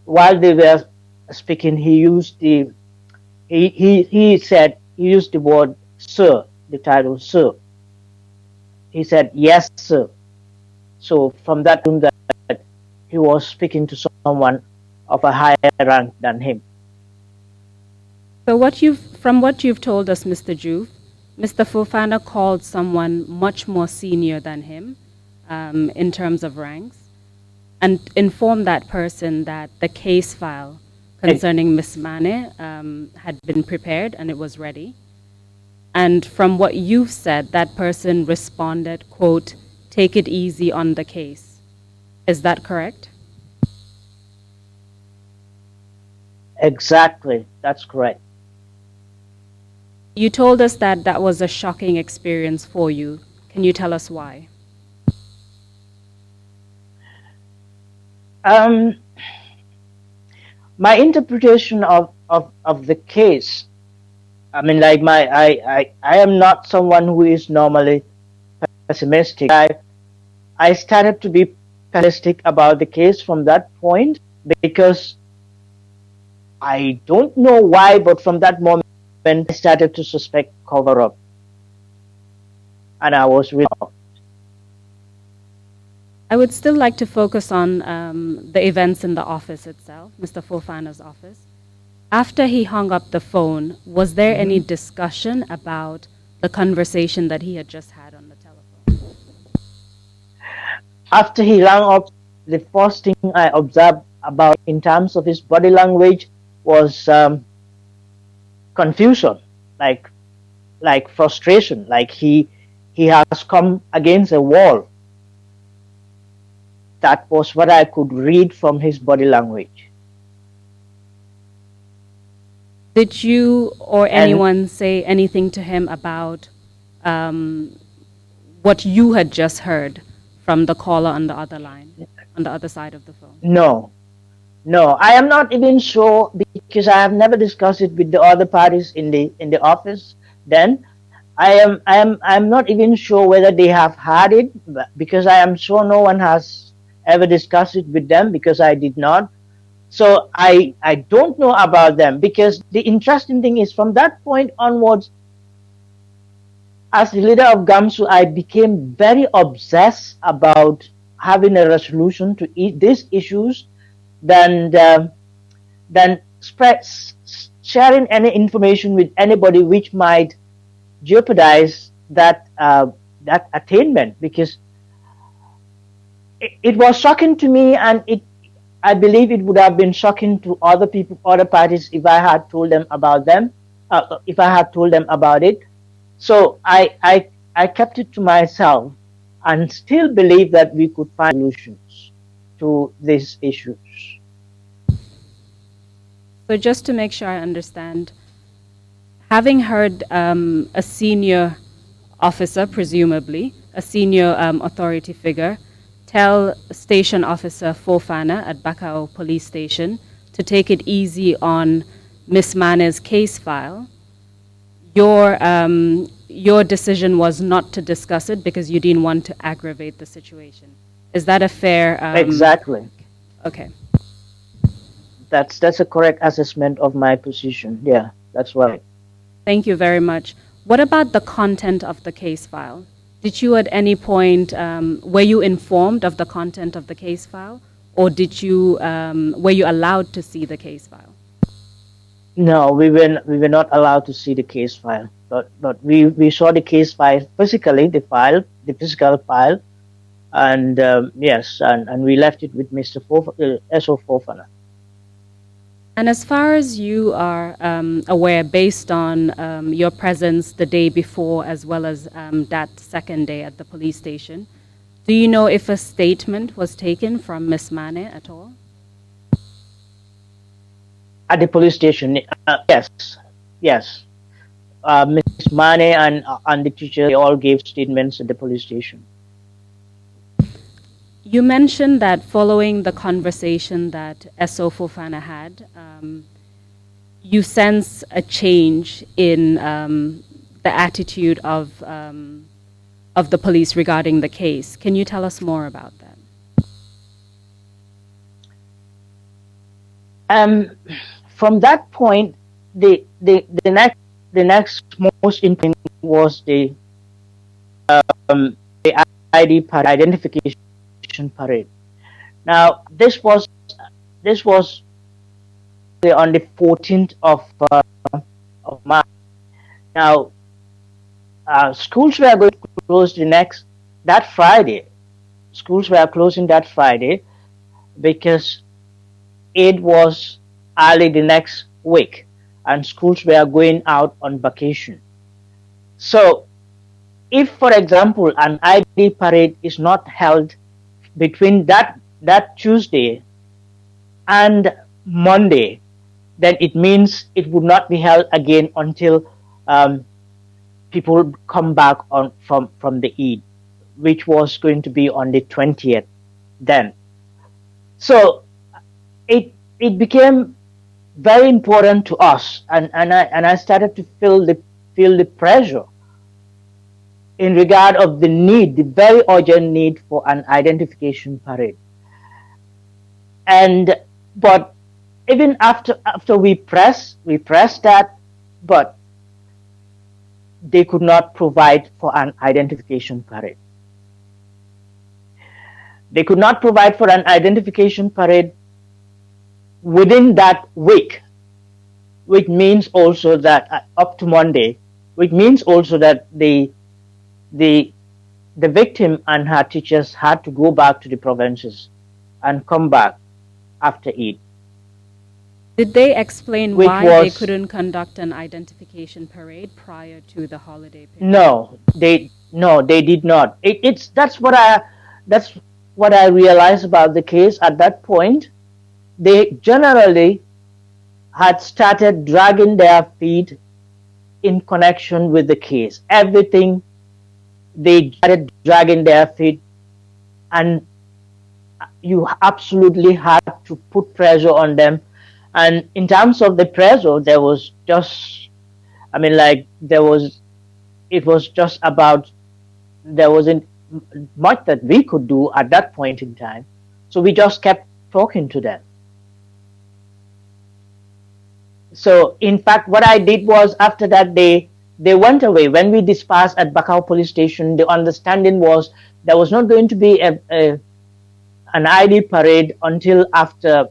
while they were speaking, he used the word sir, the title sir. He said, "Yes, sir." So from that room that he was speaking to someone of a higher rank than him. So from what you've told us, Mr. Joof, Mr. Fofana called someone much more senior than him in terms of ranks and informed that person that the case file concerning Miss Mane had been prepared and it was ready. And from what you've said, that person responded, quote, "Take it easy on the case." Is that correct? Exactly, that's correct. You told us that that was a shocking experience for you. Can you tell us why? My interpretation of the case, I mean, like I am not someone who is normally pessimistic. I started to be pessimistic about the case from that point because I don't know why, but from that moment I started to suspect cover-up, and I was really. I would still like to focus on the events in the office itself, Mr. Fofana's office. After he hung up the phone, was there any discussion about the conversation that he had just had on the telephone? After he hung up, the first thing I observed about in terms of his body language was confusion, like frustration, like he has come against a wall. That was what I could read from his body language. Did you or And- anyone say anything to him about what you had just heard from the caller on the other line, on the other side of the phone? No, no, I am not even sure because I have never discussed it with the other parties in the office. Then I'm not even sure whether they have had it because I am sure no one has ever discussed it with them because I did not. So I don't know about them because the interesting thing is from that point onwards, as the leader of Gamsu, I became very obsessed about having a resolution to these issues than sharing any information with anybody which might jeopardize that that attainment because it was shocking to me and I believe it would have been shocking to other people, other parties if I had told them about them, if I had told them about it. So I kept it to myself and still believe that we could find solutions to these issues. So just to make sure I understand, having heard a senior officer, presumably, a senior authority figure, tell Station Officer Fofana at Bakau Police Station to take it easy on Miss Mane's case file, your decision was not to discuss it because you didn't want to aggravate the situation. Is that a fair... Exactly. Okay. That's a correct assessment of my position. Yeah, that's right. Thank you very much. What about the content of the case file? Did you at any point, were you informed of the content of the case file, or did you, were you allowed to see the case file? No, we were not allowed to see the case file, but we saw the case file physically, the physical file, and yes, and we left it with Mr. S.O. Fofana. And as far as you are aware, based on your presence the day before as well as that second day at the police station, do you know if a statement was taken from Miss Mane at all? At the police station, yes. Miss Mane and the teacher, they all gave statements at the police station. You mentioned that following the conversation that S.O. Fofana had, you sense a change in the attitude of the police regarding the case. Can you tell us more about that? From that point, the next most important was the ID parade, identification parade. Now this was on the 14th of March. Now schools were going to close that Friday. Schools were closing that Friday because it was early the next week and schools were going out on vacation. So if, for example, an ID parade is not held between that Tuesday and Monday, then it means it would not be held again until people come back from the Eid, which was going to be on the 20th then. So it became very important to us, and I started to feel the pressure in regard of the very urgent need for an identification parade. But even after we pressed that, but they could not provide for an identification parade. They could not provide for an identification parade within that week, which means also that up to Monday, which means also that the victim and her teachers had to go back to the provinces and come back after Eid. Did they explain why they couldn't conduct an identification parade prior to the holiday period? No, they did not. That's what I realized about the case at that point, they generally had started dragging their feet in connection with the case. Everything, they started dragging their feet, and you absolutely had to put pressure on them. And in terms of the pressure, there was just, I mean, like, it was just about, there wasn't much that we could do at that point in time. So we just kept talking to them. So in fact, what I did was, after that, they went away. When we dispersed at Bakau police station, the understanding was there was not going to be an ID parade until after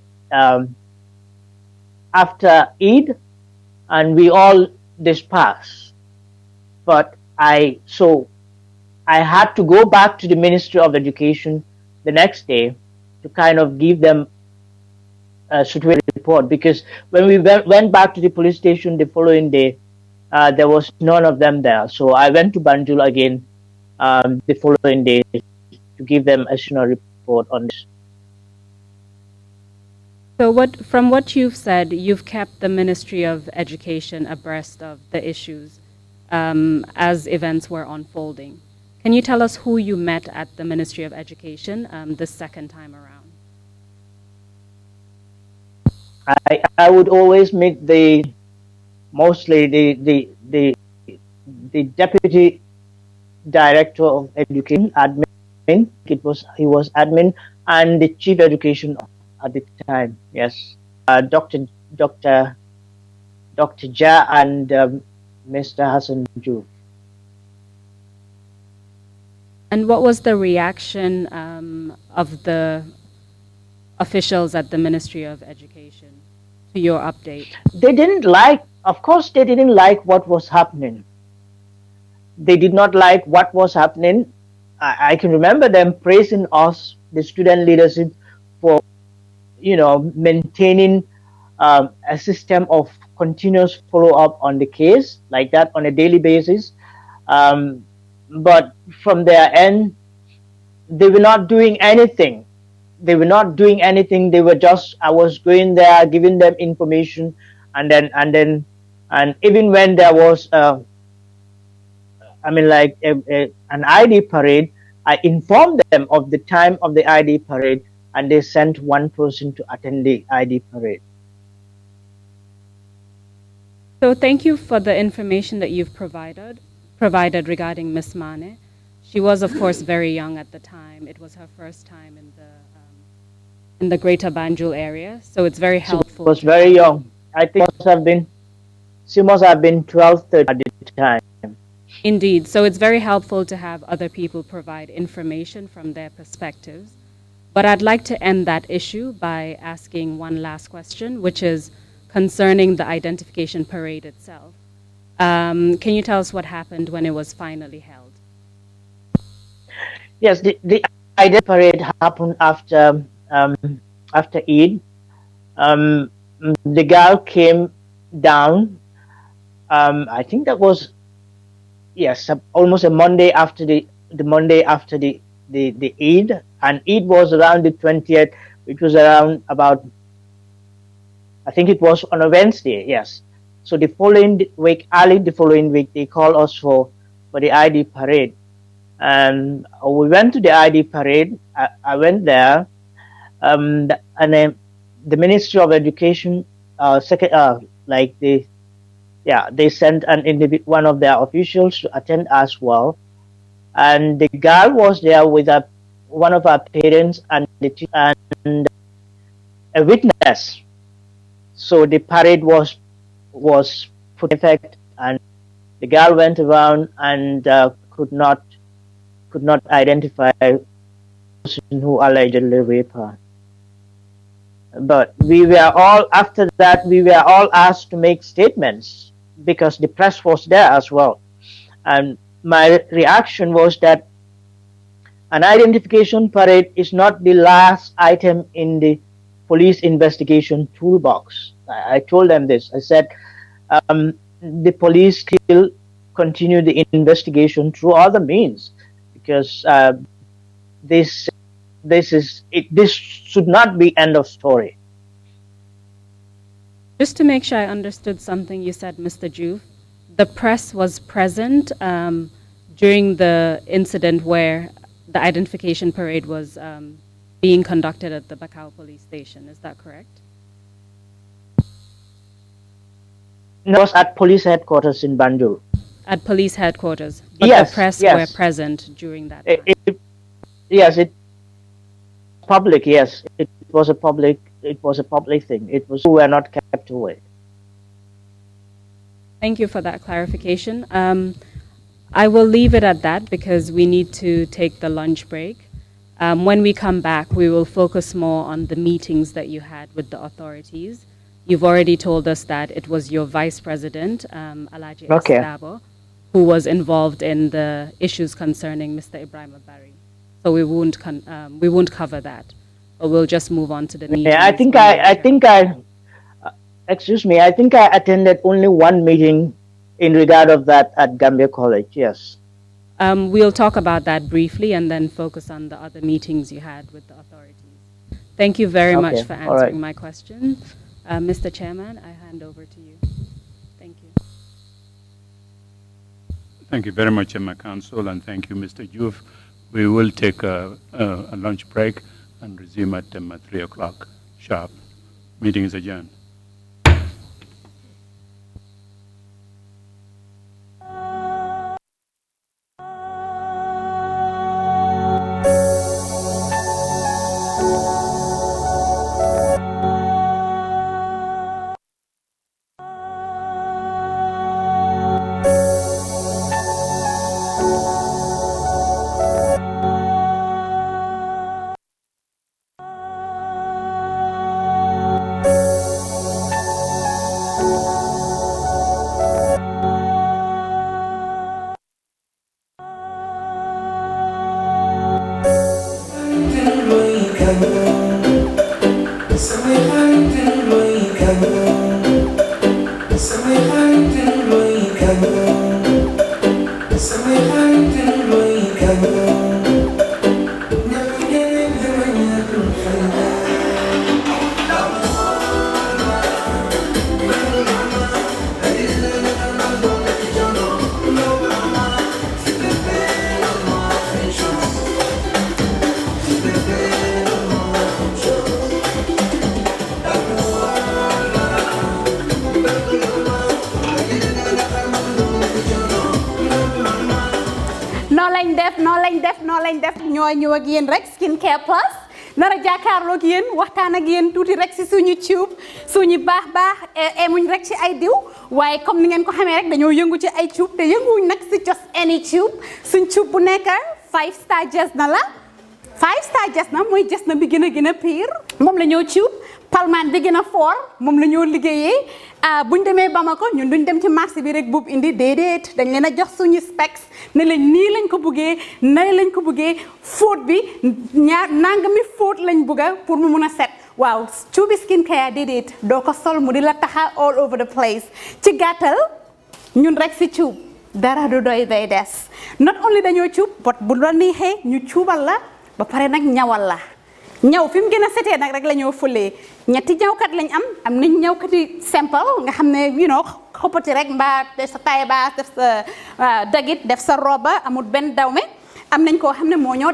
Eid, and we all dispersed. But I had to go back to the Ministry of Education the next day to kind of give them a situation report, because when we went back to the police station the following day, there was none of them there. So I went to Banjul again the following day to give them a report on this. So from what you've said, you've kept the Ministry of Education abreast of the issues as events were unfolding. Can you tell us who you met at the Ministry of Education the second time around? I would always meet mostly the Deputy Director of Education, admin. He was admin, and the Chief Education at the time. Yes, Dr. Ja and Mr. Hassan Joof. And what was the reaction of the officials at the Ministry of Education to your update? They didn't like, of course, they didn't like what was happening. They did not like what was happening. I can remember them praising us, the student leadership, for, maintaining a system of continuous follow-up on the case like that on a daily basis. But from their end, they were not doing anything. They were not doing anything. They were just, I was going there, giving them information, and even when there was, an ID parade, I informed them of the time of the ID parade, and they sent one person to attend the ID parade. So thank you for the information that you've provided regarding Miss Mane. She was, of course, very young at the time. It was her first time in the Greater Banjul area, so it's very helpful. She was very young. I think she must have been 12, 13 at the time. Indeed. So it's very helpful to have other people provide information from their perspectives. But I'd like to end that issue by asking one last question, which is concerning the identification parade itself. Can you tell us what happened when it was finally held? Yes, the identity parade happened after Eid. The girl came down. I think that was, yes, almost a Monday after the Monday after the Eid, and Eid was around the 20th. It was around about, I think it was on a Wednesday. Yes. So the following week, early the following week, they called us for the ID parade, and we went to the ID parade. I went there, and then the Ministry of Education, they sent one of their officials to attend as well, and the girl was there with one of our parents and a witness. So the parade was put in effect, and the girl went around and could not identify the person who allegedly raped her. But after that we were all asked to make statements because the press was there as well. And my reaction was that an identification parade is not the last item in the police investigation toolbox. I told them this. I said the police still continue the investigation through other means, because this should not be end of story. Just to make sure I understood something you said, Mr. Joof, the press was present during the incident where the identification parade was being conducted at the Bakau police station. Is that correct? No, it was at police headquarters in Banjul. At police headquarters, but Yes, the press yes. were present during that. Yes, it public. Yes, it was a public. It was a public thing. It was, who were not kept away. Thank you for that clarification. I will leave it at that because we need to take the lunch break. When we come back, we will focus more on the meetings that you had with the authorities. You've already told us that it was your vice president, Alaji Okay. Esdabo, who was involved in the issues concerning Mr. Ibrahim Abari. So we won't cover that, but we'll just move on to the meetings. Yeah, I think I excuse me. I think I attended only one meeting in regard of that at Gambia College. Yes. We'll talk about that briefly and then focus on the other meetings you had with the authorities. Thank you very much for all right. answering my question. Mr. Chairman, I hand over to you. Thank you. Thank you very much, Emma Council, and thank you, Mr. Joof. We will take a lunch break and resume at 3 o'clock sharp. Meeting is adjourned. noo lañ def ñoo ñëw ak yéen rek skincare plus nar a jàkkaarloo ak yéen waxtaan ak yéen tuuti rek si suñu tube suñu baax emuñ rek ci ay diw waaye comme ni ngeen ko xamee rek dañoo yëngu ci ay tube te yënguwuñ nag si just any tube suñ tube bu nekk 5-star Jesna la 5-star Jesna mooy Jesna bi gën a pire moom la ñoo tube palmaan bi gën a fort moom la ñoo liggéeyee buñ demee Bamako ñun duñ dem ci marché bi rek buub indi déedéet dañ leen a jox suñu specs ne lañ nii lañ ko bëggee nay lañ ko bëggee fóot bi nangami fóot lañ bëgga pour mu mun a set waaw cuubi skincare déedéet doo ko sol mu di la taxa all over the place ci gàttal ñun rek si cuub dara du doy day des not only dañoo cuub but bu la neexee ñu cuubal la ba pare nag ñawal la ñaw fi mu gën a setee nag rek la ñoo fëlee ñetti ñawkat lañ am nañ ñawkati simple nga xam ne xoppati rek mbaa def sa taille basse def sa dagit def sa roba amul benn dawme am nañ koo xam ne moo ñoo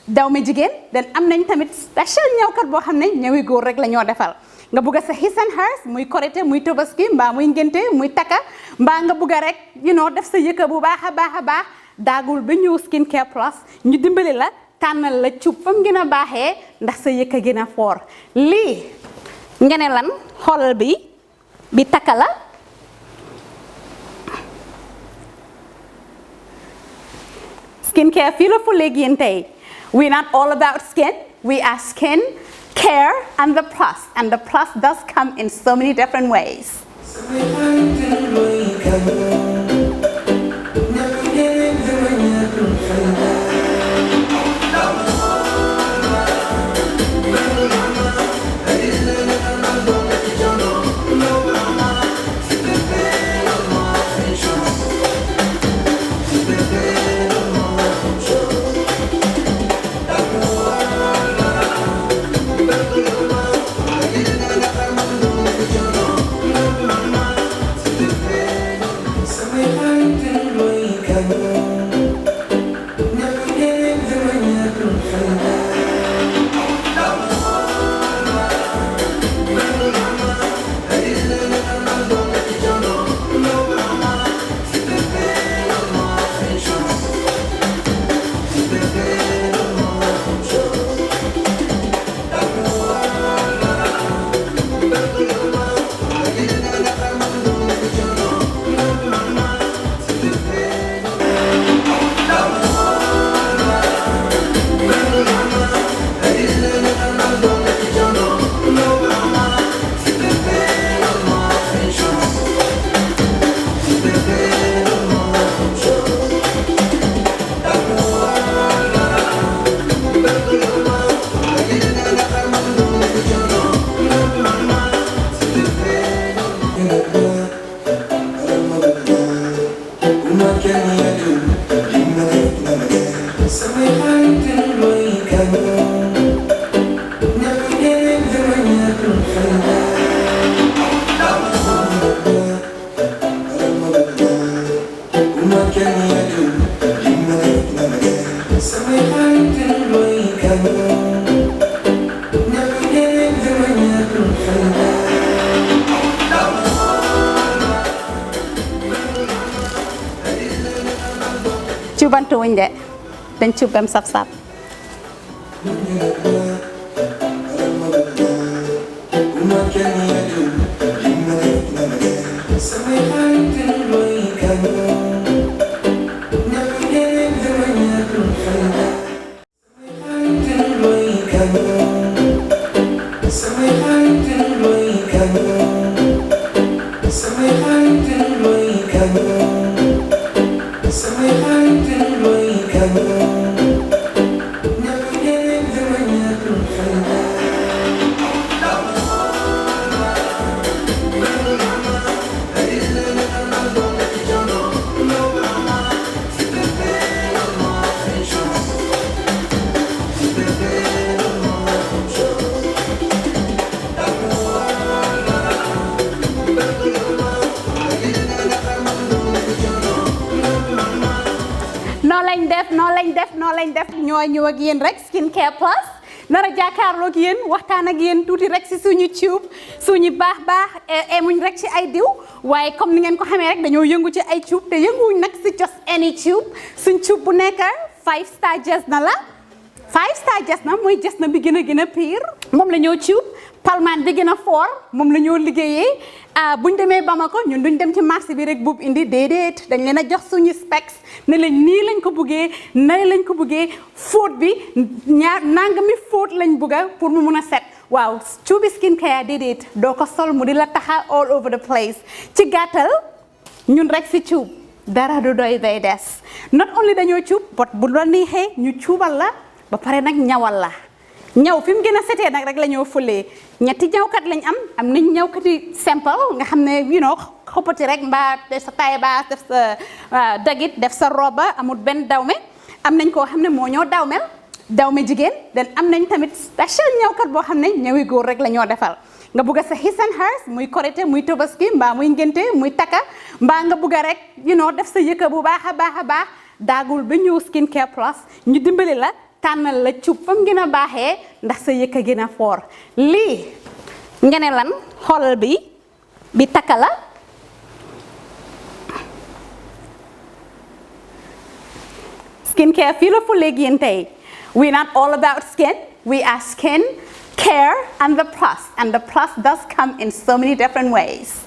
dawme jigéen den am nañ tamit special ñawkat boo xam ne ñawi góor rek la ñoo defal nga bugg sa his and hers muy korité muy tobaski mbaa muy ngénte muy takka mbaa nga bugg rek def sa yëkka bu baax a baax daagul ba ñëw skincare plus ñu dimbali la tànnal la cuub fam gën a baaxee ndax sa yëkka gën a foor lii nga ne lan xoolal bi takka la skincare fii la fu léegi yéen tey we're not all about skin we are skin care and the plus does come in so many different ways Cubantu winje. Then chubem sap sap. No lañ def ñoy ñu ak yeen rek skincare plus nara jakarlo ak yeen waxtaan ak yeen tuuti rek ci suñu tube suñu baax emuñ rek ci ay diw waye comme ni ngeen ko xamé rek dañoo yëngu ci ay tube te yënguñ nak ci just any tube suñ tube bu nekk 5-star jesna la 5-star jesna moy jesna bi gëna pire mom la ñoo tube palman bi gëna fort mom la ñoo liggéeyé buñ démé Bamako ñun duñ dem ci marché bi rek bub indi dédét dañ leena jox suñu specs ne lañ ni lañ ko bëggé nay lañ ko bëggé foot bi ñaar nangami foot lañ bëgga pour mu mëna set waaw tube skincare dédét do ko sol mu di la taxa all over the place ci gatal ñun rek ci tube dara du doy day dess not only dañoo tube but bu la nexé ñu tubal la ba paré nak ñawal la ñaw fim gëna sété nak rek lañoo fulé ñetti ñawkat lañ am nañ ñawkati simple nga xamné you know xopati rek mba def sa taille basse def sa dagit def sa roba amul ben dawme am nañ ko xamné mo ñoo dawme jigen den am nañ tamit special ñawkat bo xamné ñawi goor rek lañoo defal nga bëgg sa his and hers muy korité muy tobaski mba muy ngenté muy taka mba nga bëgg rek you know def sa yëkë bu baaxa baax dagul ba ñëw skincare plus ñu dimbali la tanal la ciup fam gëna baaxé ndax sa yëkë gëna fort li ngene lan xolal bi takala skincare fi la fu légui yeen tay we're not all about skin we are skin care and the plus does come in so many different ways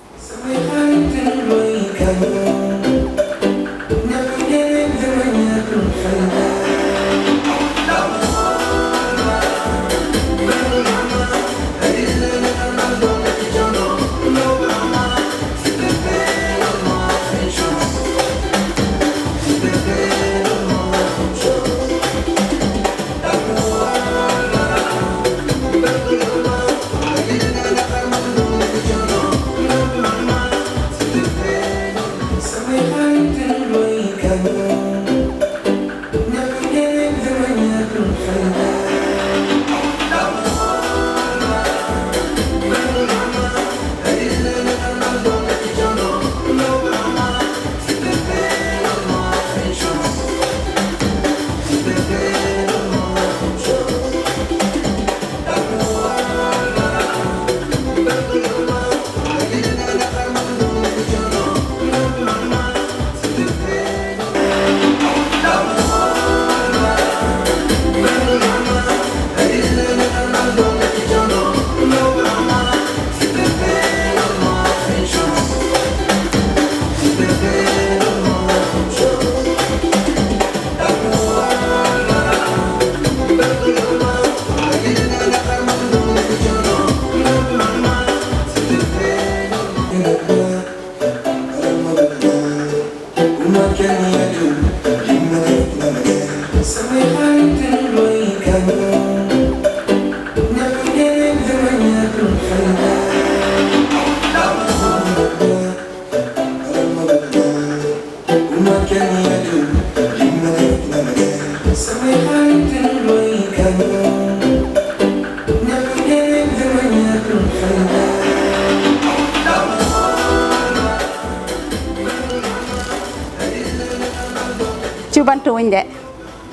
Cuban tuwin je,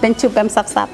dan cubam sap-sap.